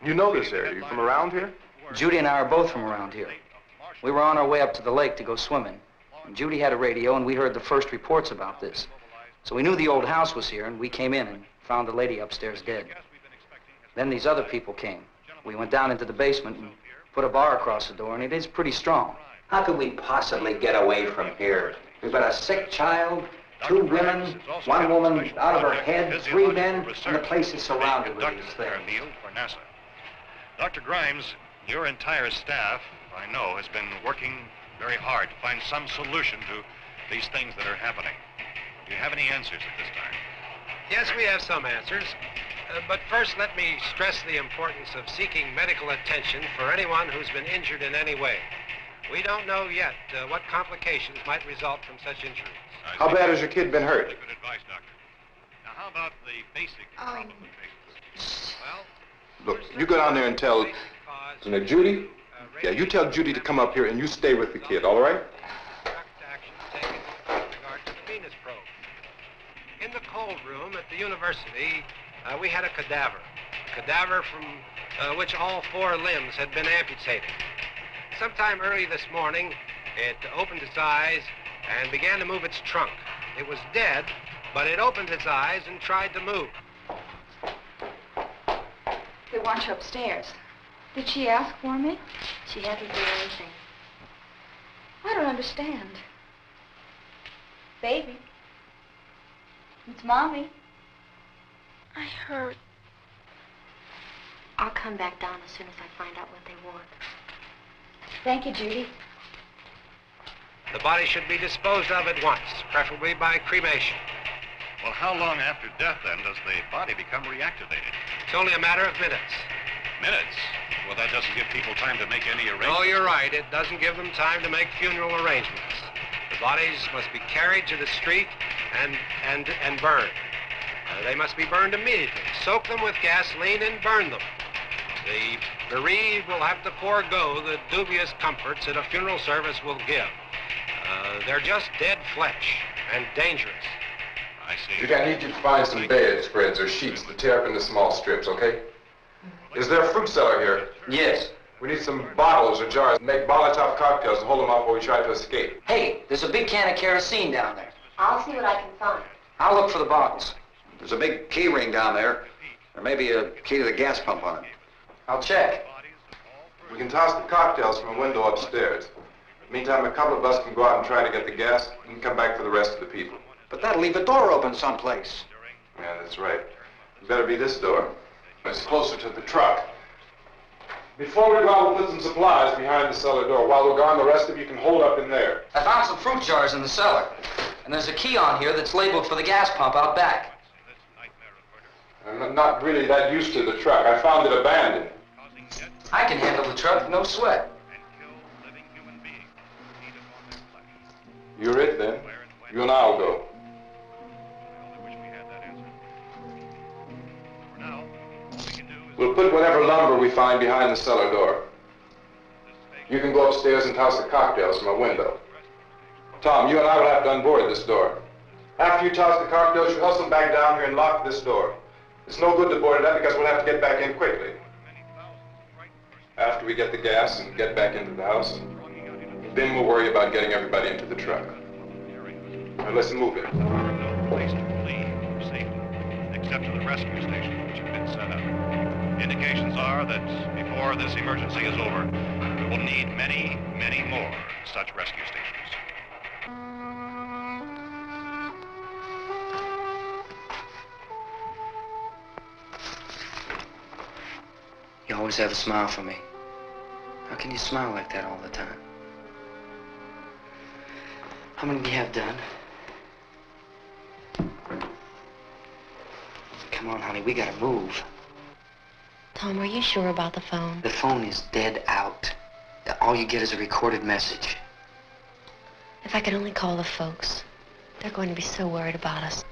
You know this area. You from around here? Judy and I are both from around here. We were on our way up to the lake to go swimming. And Judy had a radio, and we heard the first reports about this. So we knew the old house was here, and we came in and found the lady upstairs dead. Then these other people came. We went down into the basement and put a bar across the door, and it is pretty strong. How could we possibly get away from here? We've got a sick child, 2 women, 1 woman out of her head, 3 men, and the place is surrounded with these things. For NASA. Dr. Grimes, your entire staff, I know, has been working very hard to find some solution to these things that are happening. Do you have any answers at this time? Yes, we have some answers. But first, let me stress the importance of seeking medical attention for anyone who's been injured in any way. We don't know yet what complications might result from such injuries. How bad has your kid been hurt? Good advice, Doctor. Now, how about the basic complications? Well, Look, you go down there and tell... Judy? Yeah, you tell Judy to come up here and you stay with the kid, all right? In the cold room at the university, we had a cadaver from which all 4 limbs had been amputated. Sometime early this morning, it opened its eyes and began to move its trunk. It was dead, but it opened its eyes and tried to move. They want you upstairs. Did she ask for me? She hasn't done anything. I don't understand. Baby. It's Mommy. I heard. I'll come back down as soon as I find out what they want. Thank you, Judy. The body should be disposed of at once, preferably by cremation. Well, how long after death, then, does the body become reactivated? It's only a matter of minutes. Minutes? Well, that doesn't give people time to make any arrangements. Oh, you're right. It doesn't give them time to make funeral arrangements. The bodies must be carried to the street and burned. They must be burned immediately. Soak them with gasoline and burn them. The bereaved will have to forego the dubious comforts that a funeral service will give. They're just dead flesh and dangerous. I see. Judy, I need you to find some bedspreads or sheets to tear up into small strips, okay? Is there a fruit cellar here? Yes. We need some bottles or jars to make Molotov cocktails and hold them off while we try to escape. Hey, there's a big can of kerosene down there. I'll see what I can find. I'll look for the bottles. There's a big key ring down there. There may be a key to the gas pump on it. I'll check. We can toss the cocktails from a window upstairs. Meantime, a couple of us can go out and try to get the gas and come back for the rest of the people. But that'll leave a door open someplace. Yeah, that's right. It better be this door. It's closer to the truck. Before we go out, we'll put some supplies behind the cellar door. While we're gone, the rest of you can hold up in there. I found some fruit jars in the cellar. And there's a key on here that's labeled for the gas pump out back. I'm not really that used to the truck. I found it abandoned. I can handle the truck, no sweat. You're it, then. You and I'll go. We'll put whatever lumber we find behind the cellar door. You can go upstairs and toss the cocktails from a window. Tom, you and I will have to unboard this door. After you toss the cocktails, you hustle back down here and lock this door. It's no good to board it up because we'll have to get back in quickly. After we get the gas and get back into the house, then we'll worry about getting everybody into the truck. Now let's move it. No place to flee for safety, except to the rescue station, which have been set up. Indications are that before this emergency is over, we will need many, many more such rescue stations. You always have a smile for me. How can you smile like that all the time? How many do you have done? Come on, honey, we gotta move. Tom, are you sure about the phone? The phone is dead out. all you get is a recorded message. If I could only call the folks. They're going to be so worried about us.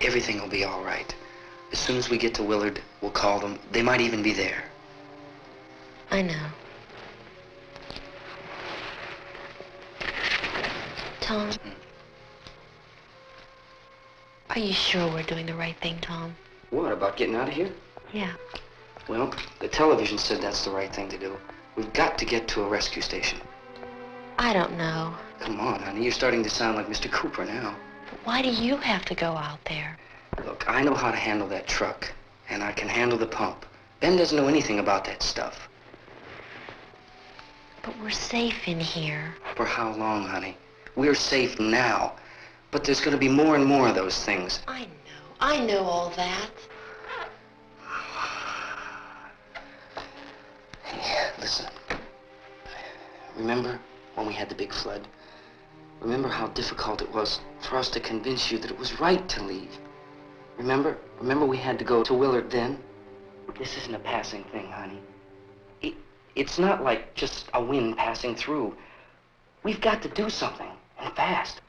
Everything will be all right. As soon as we get to Willard, we'll call them. They might even be there. I know. Tom? Are you sure we're doing the right thing, Tom? What, about getting out of here? Yeah. Well, the television said that's the right thing to do. We've got to get to a rescue station. I don't know. Come on, honey. You're starting to sound like Mr. Cooper now. But why do you have to go out there? Look, I know how to handle that truck, and I can handle the pump. Ben doesn't know anything about that stuff. But we're safe in here. For how long, honey? We're safe now. But there's going to be more and more of those things. I know all that. Hey, listen. Remember when we had the big flood? Remember how difficult it was for us to convince you that it was right to leave? Remember? Remember we had to go to Willard then? This isn't a passing thing, honey. It's not like just a wind passing through. We've got to do something, and fast.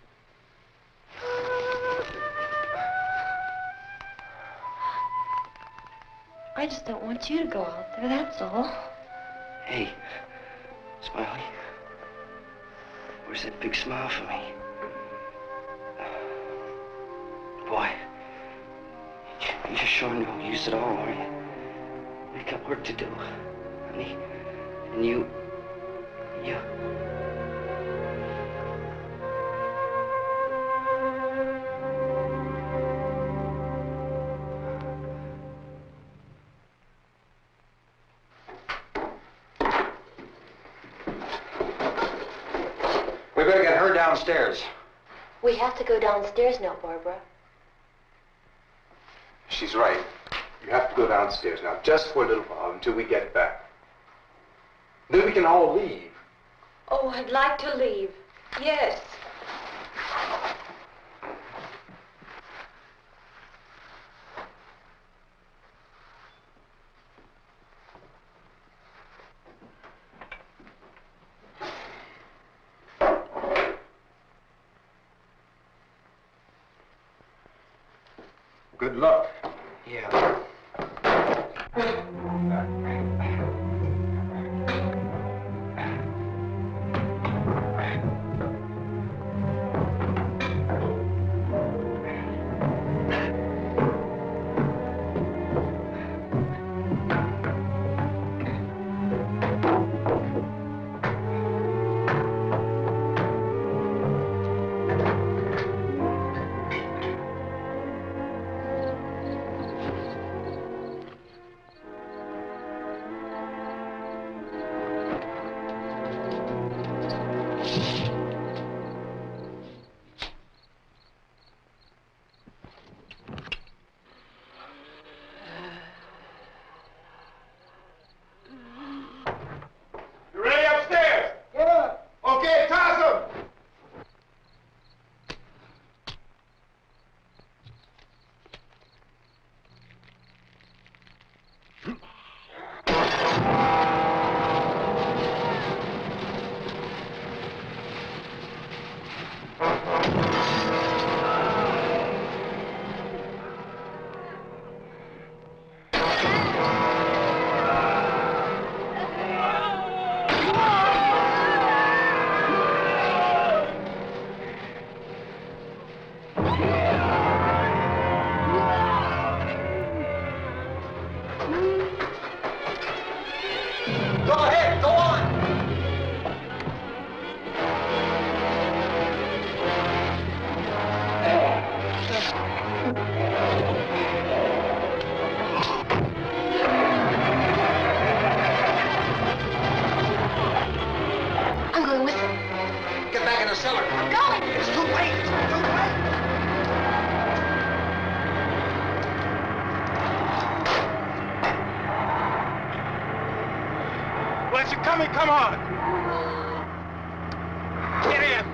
I just don't want you to go out there, that's all. Hey, Smiley. Where's that big smile for me? Boy, you're showing no use at all, are you? We've got work to do, honey. And you... We better get her downstairs. We have to go downstairs now, Barbara. She's right. You have to go downstairs now, just for a little while, until we get back. Then we can all leave. Oh, I'd like to leave. Yes. Good luck. Yeah. You ready upstairs? Yeah. Okay, toss 'em. Go ahead, go on. I'm going with them. Get back in the cellar. I'm going. It's too late. It's too late. Where's it coming? Come on. Get in.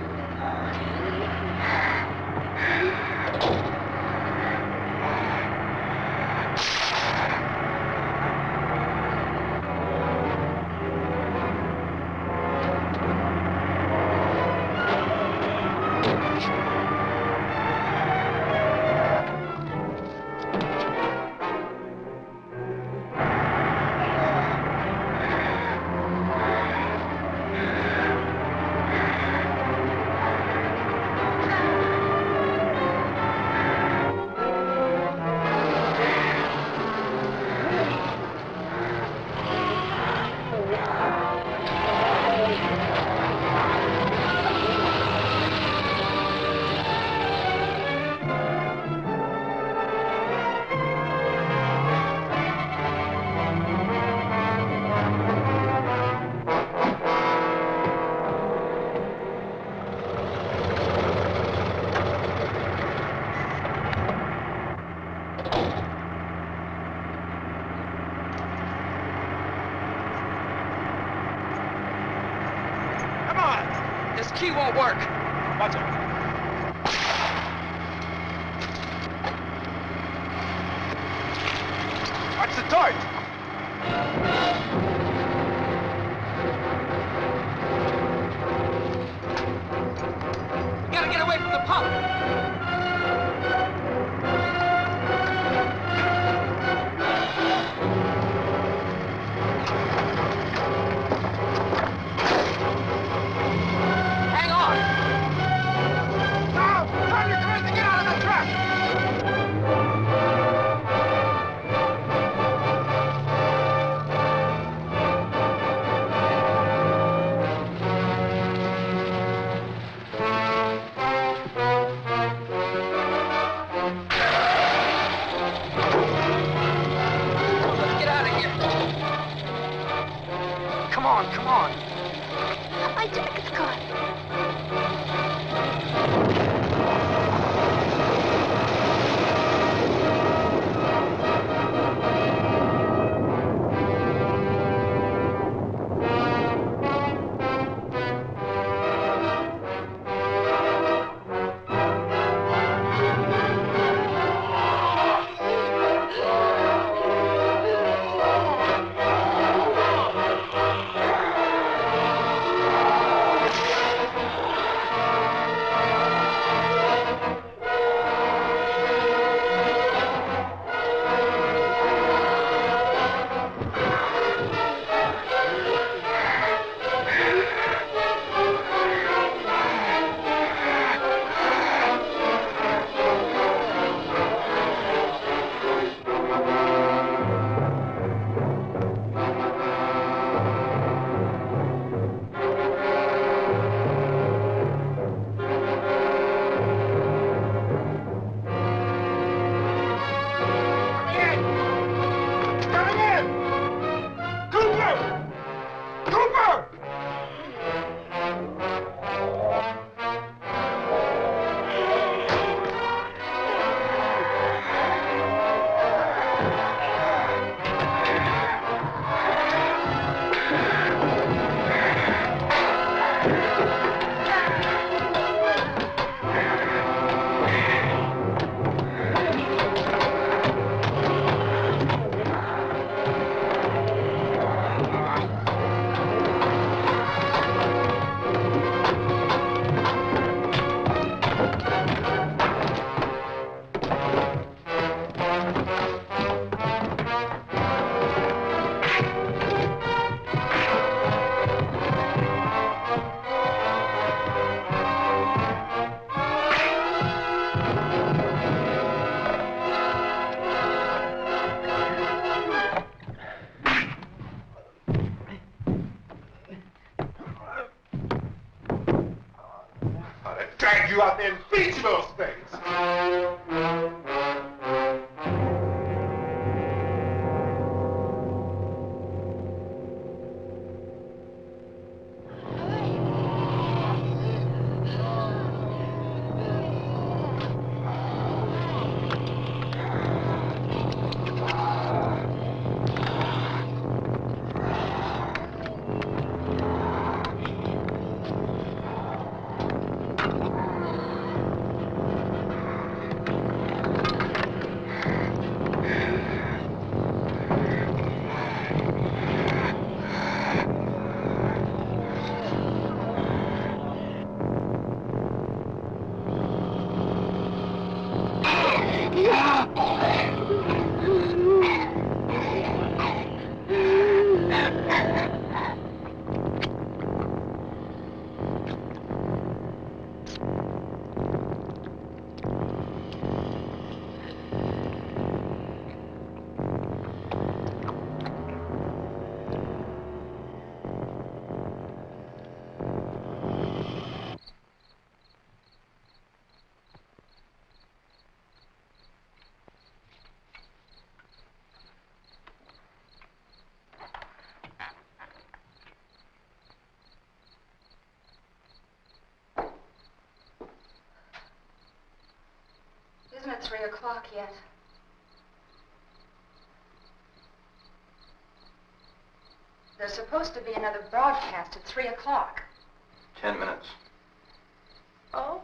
This key won't work. Watch it. Watch the torch. We gotta get away from the pump. Hang on. Now, turn your cars and get out of the truck. Let's get out of here. Come on, come on. My jacket's caught. Drag you out there and beat you those things. Isn't it 3 o'clock yet? There's supposed to be another broadcast at 3 o'clock. 10 minutes. Oh,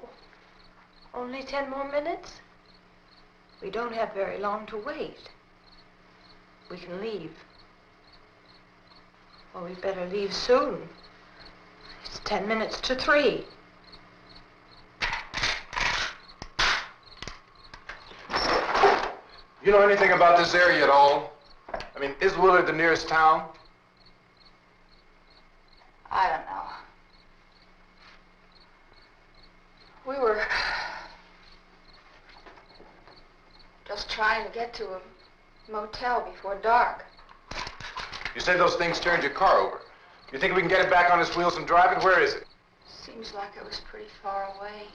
only 10 more minutes? We don't have very long to wait. We can leave. Well, we'd better leave soon. It's 10 minutes to 3. You know anything about this area at all? I mean, is Willard the nearest town? I don't know. We were just trying to get to a motel before dark. You say those things turned your car over. You think we can get it back on its wheels and drive it? Where is it? Seems like it was pretty far away.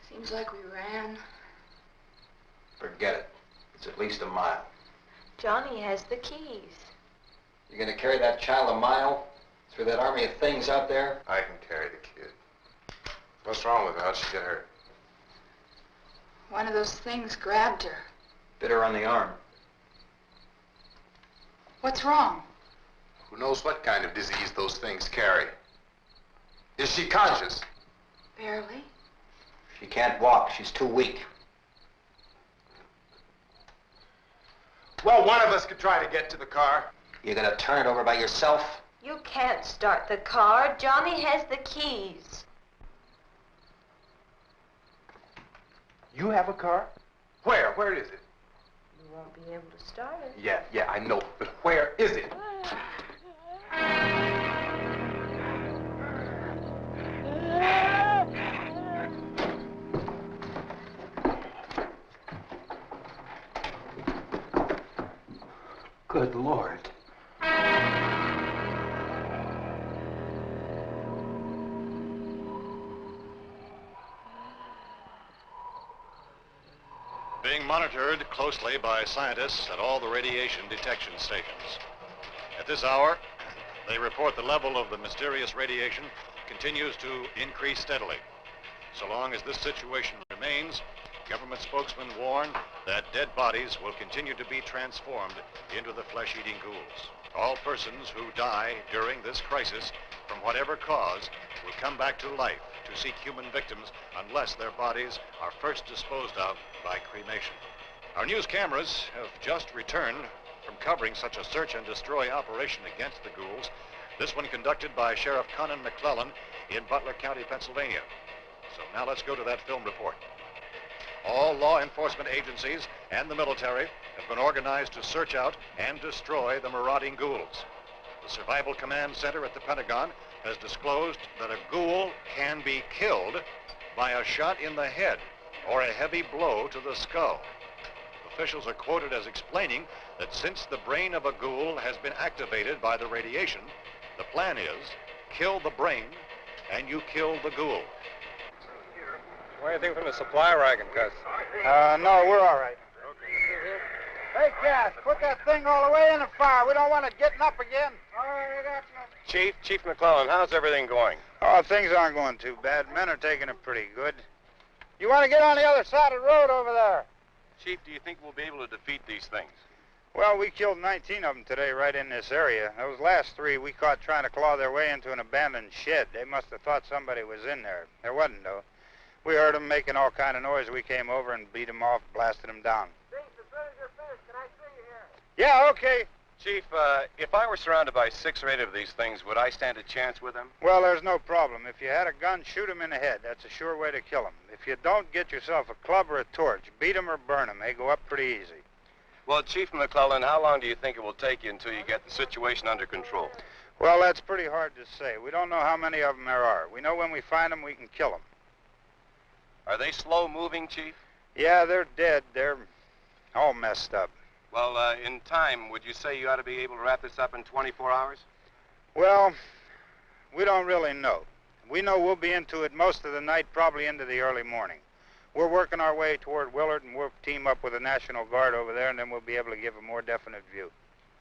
Seems like we ran. Forget it. It's at least a mile. Johnny has the keys. You're gonna carry that child a mile through that army of things out there? I can carry the kid. What's wrong with her? How'd she get hurt? One of those things grabbed her. Bit her on the arm. What's wrong? Who knows what kind of disease those things carry? Is she conscious? Barely. She can't walk. She's too weak. Well, one of us could try to get to the car. You gonna turn it over by yourself? You can't start the car. Johnny has the keys. You have a car? Where? Where is it? You won't be able to start it. Yeah, I know. But where is it? Good Lord. Being monitored closely by scientists at all the radiation detection stations. At this hour, they report the level of the mysterious radiation continues to increase steadily. So long as this situation remains, government spokesmen warn that dead bodies will continue to be transformed into the flesh-eating ghouls. All persons who die during this crisis, from whatever cause, will come back to life to seek human victims unless their bodies are first disposed of by cremation. Our news cameras have just returned from covering such a search and destroy operation against the ghouls, this one conducted by Sheriff Conan McClellan in Butler County, Pennsylvania. So now let's go to that film report. All law enforcement agencies and the military have been organized to search out and destroy the marauding ghouls. The Survival Command Center at the Pentagon has disclosed that a ghoul can be killed by a shot in the head or a heavy blow to the skull. Officials are quoted as explaining that since the brain of a ghoul has been activated by the radiation, the plan is kill the brain and you kill the ghoul. What do you think from the supply wagon, Gus? No, we're all right. Hey, Cass, put that thing all the way in the fire. We don't want it getting up again. All right, I got you. Chief McClellan, how's everything going? Oh, things aren't going too bad. Men are taking it pretty good. You want to get on the other side of the road over there? Chief, do you think we'll be able to defeat these things? Well, we killed 19 of them today right in this area. Those last 3 we caught trying to claw their way into an abandoned shed. They must have thought somebody was in there. There wasn't, though. We heard them making all kind of noise. We came over and beat them off, blasted them down. Chief, as soon as you're finished, can I see you here? Yeah, okay. Chief, if I were surrounded by 6 or 8 of these things, would I stand a chance with them? Well, there's no problem. If you had a gun, shoot them in the head. That's a sure way to kill them. If you don't, get yourself a club or a torch. Beat them or burn them. They go up pretty easy. Well, Chief McClellan, how long do you think it will take you until you get the situation under control? Well, that's pretty hard to say. We don't know how many of them there are. We know when we find them, we can kill them. Are they slow-moving, Chief? Yeah, they're dead. They're all messed up. Well, in time, would you say you ought to be able to wrap this up in 24 hours? Well, we don't really know. We know we'll be into it most of the night, probably into the early morning. We're working our way toward Willard, and we'll team up with the National Guard over there, and then we'll be able to give a more definite view.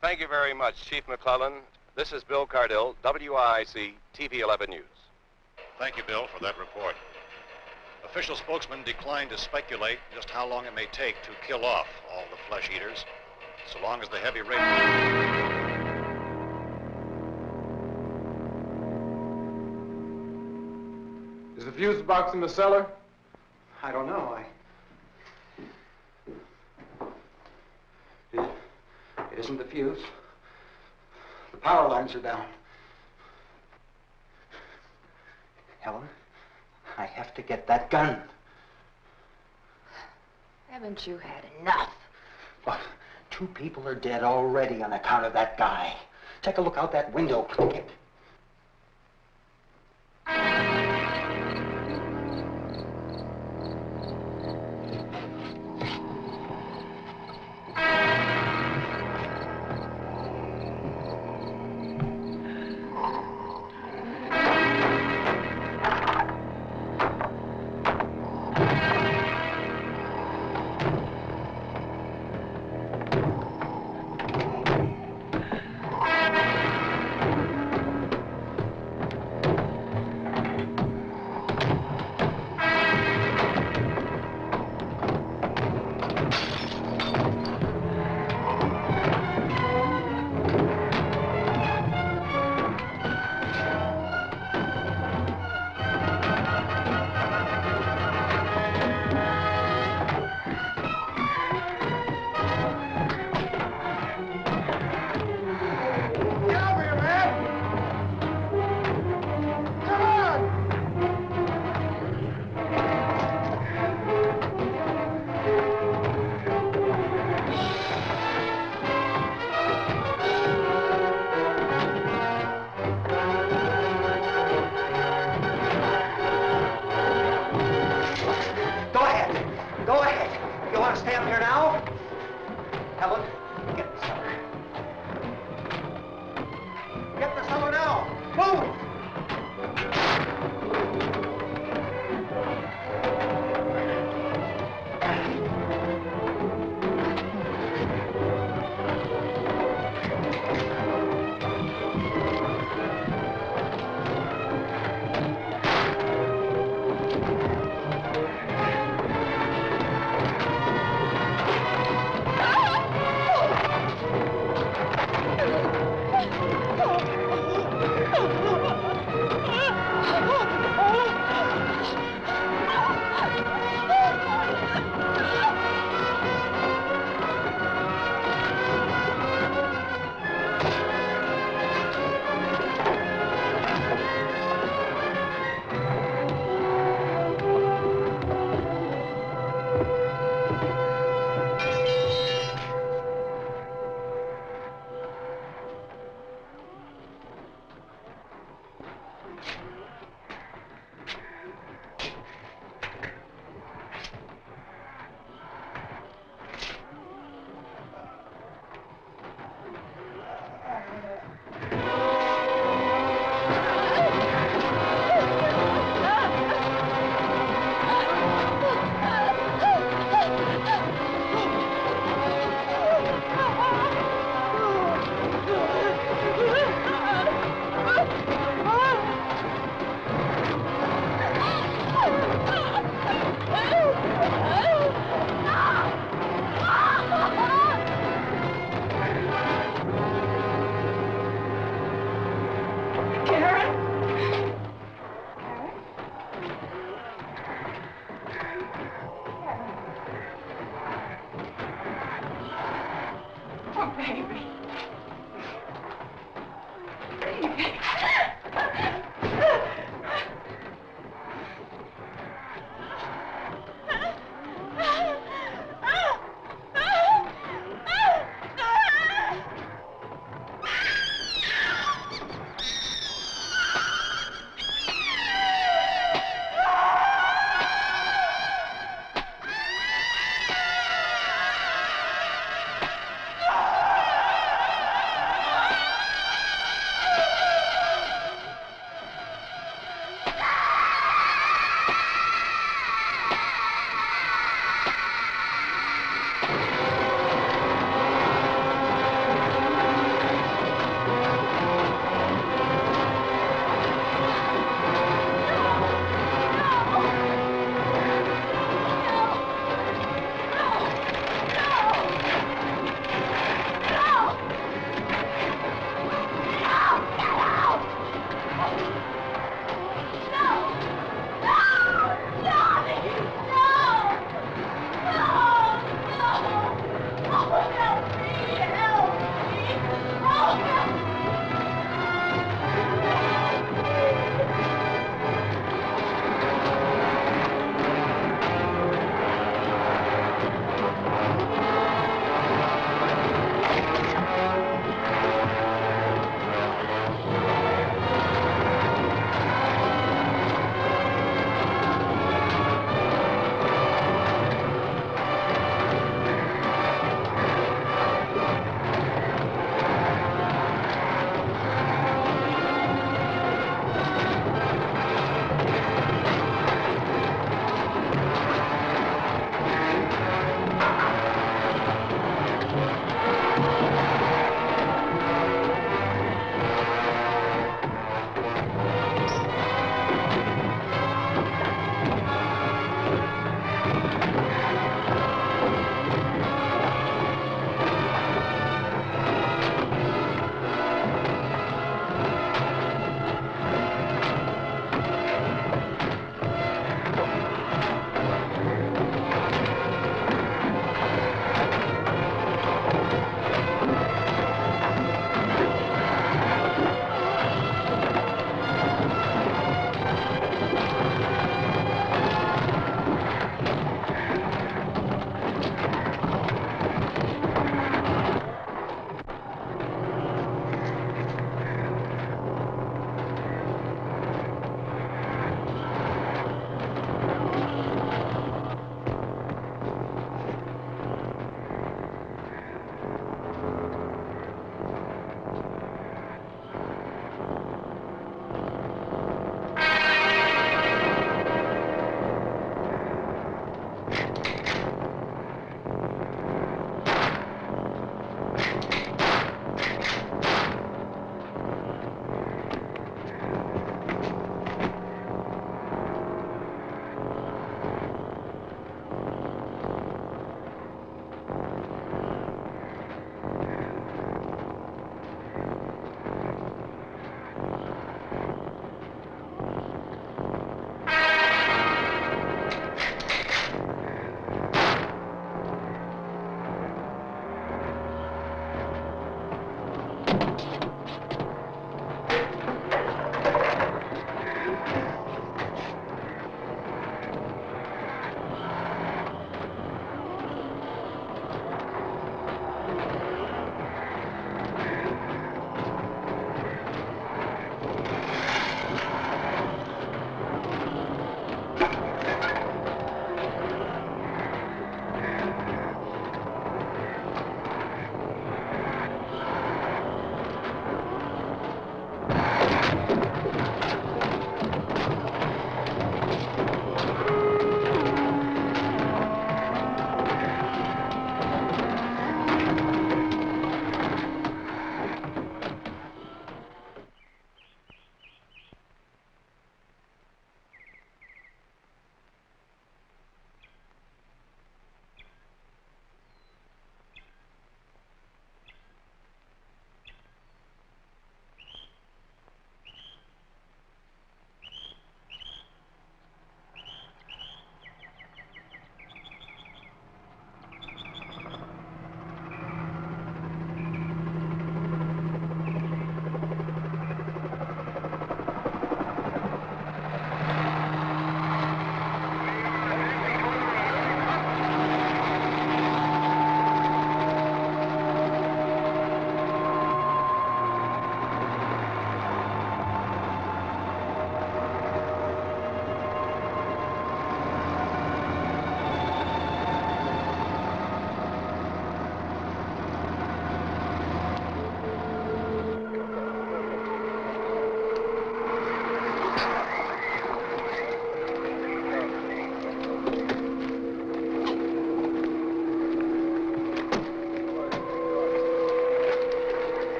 Thank you very much, Chief McClellan. This is Bill Cardill, WIC TV 11 News. Thank you, Bill, for that report. Official spokesmen declined to speculate just how long it may take to kill off all the flesh eaters, so long as the heavy radiation... Is the fuse box in the cellar? I don't know. It isn't the fuse. The power lines are down. Helen, I have to get that gun. Haven't you had enough? But 2 people are dead already on account of that guy. Take a look out that window, Clinkett.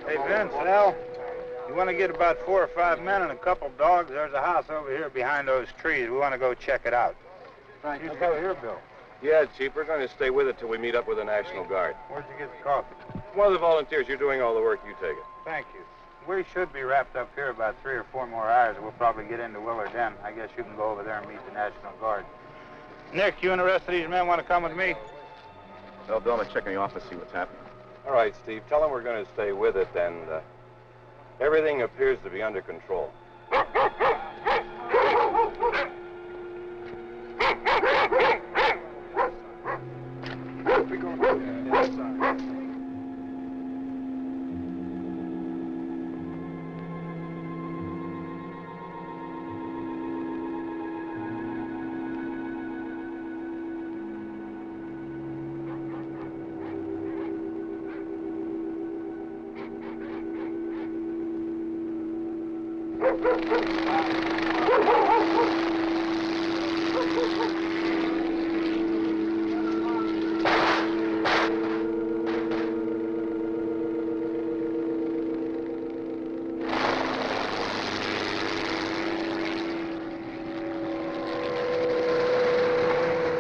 Hey, Vince, Al, you want to get about 4 or 5 men and a couple dogs? There's a house over here behind those trees. We want to go check it out. Right. You go here, Bill. Yeah, Chief, we're going to stay with it till we meet up with the National Guard. Where'd you get the coffee? One of the volunteers, you're doing all the work, you take it. Thank you. We should be wrapped up here about 3 or 4 more hours. We'll probably get into Willard then. I guess you can go over there and meet the National Guard. Nick, you and the rest of these men want to come with me? Well, Bill, I'm going to check in the office, see what's happening. All right, Steve, tell them we're going to stay with it, and everything appears to be under control.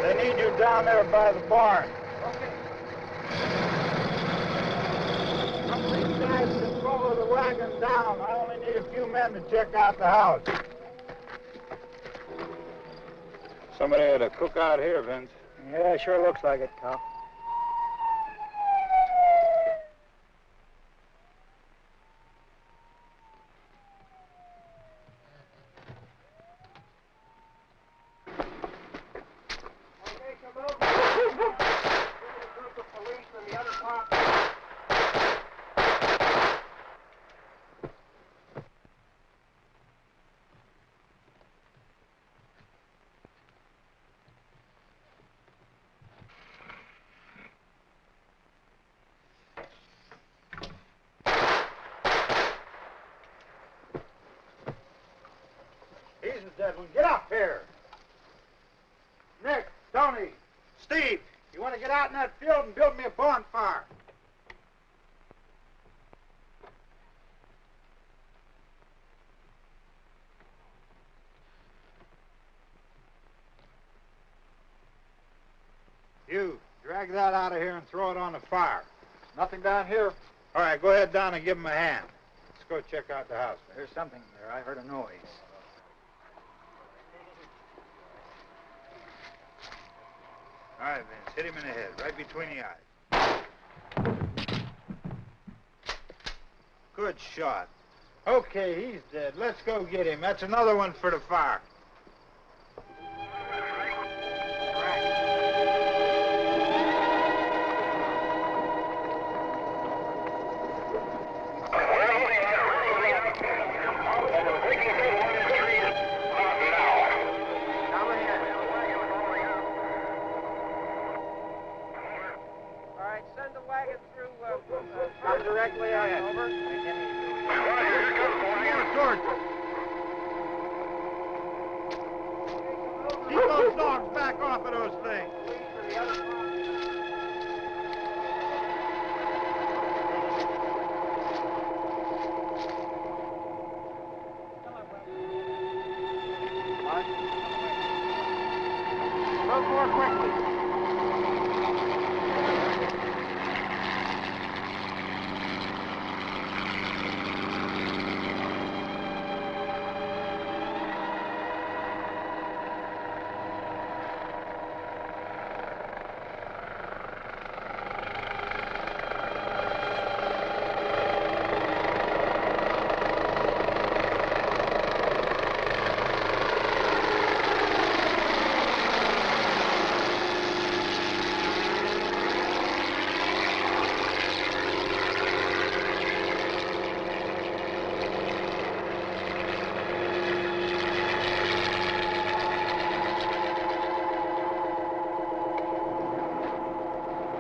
They need you down there by the barn. These guys can follow the wagon down. I only need a few men to check out the house. Somebody had a cook out here, Vince. Yeah, sure looks like it, Cal. He's a dead one. Get up here. Nick, Tony, Steve, you want to get out in that field and build me a bonfire? You, drag that out of here and throw it on the fire. Nothing down here. All right, go ahead down and give him a hand. Let's go check out the house. There's something there. I heard a noise. All right, Vince, hit him in the head, right between the eyes. Good shot. Okay, he's dead. Let's go get him. That's another one for the fire. Come directly out. Over. More torches. Keep those dogs back off of those things. Move more quickly.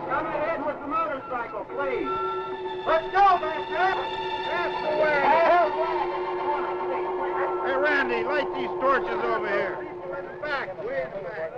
Come ahead with the motorcycle, please. Let's go, Master. That's the way. Hey, Randy, light these torches over here. Back, way in the back.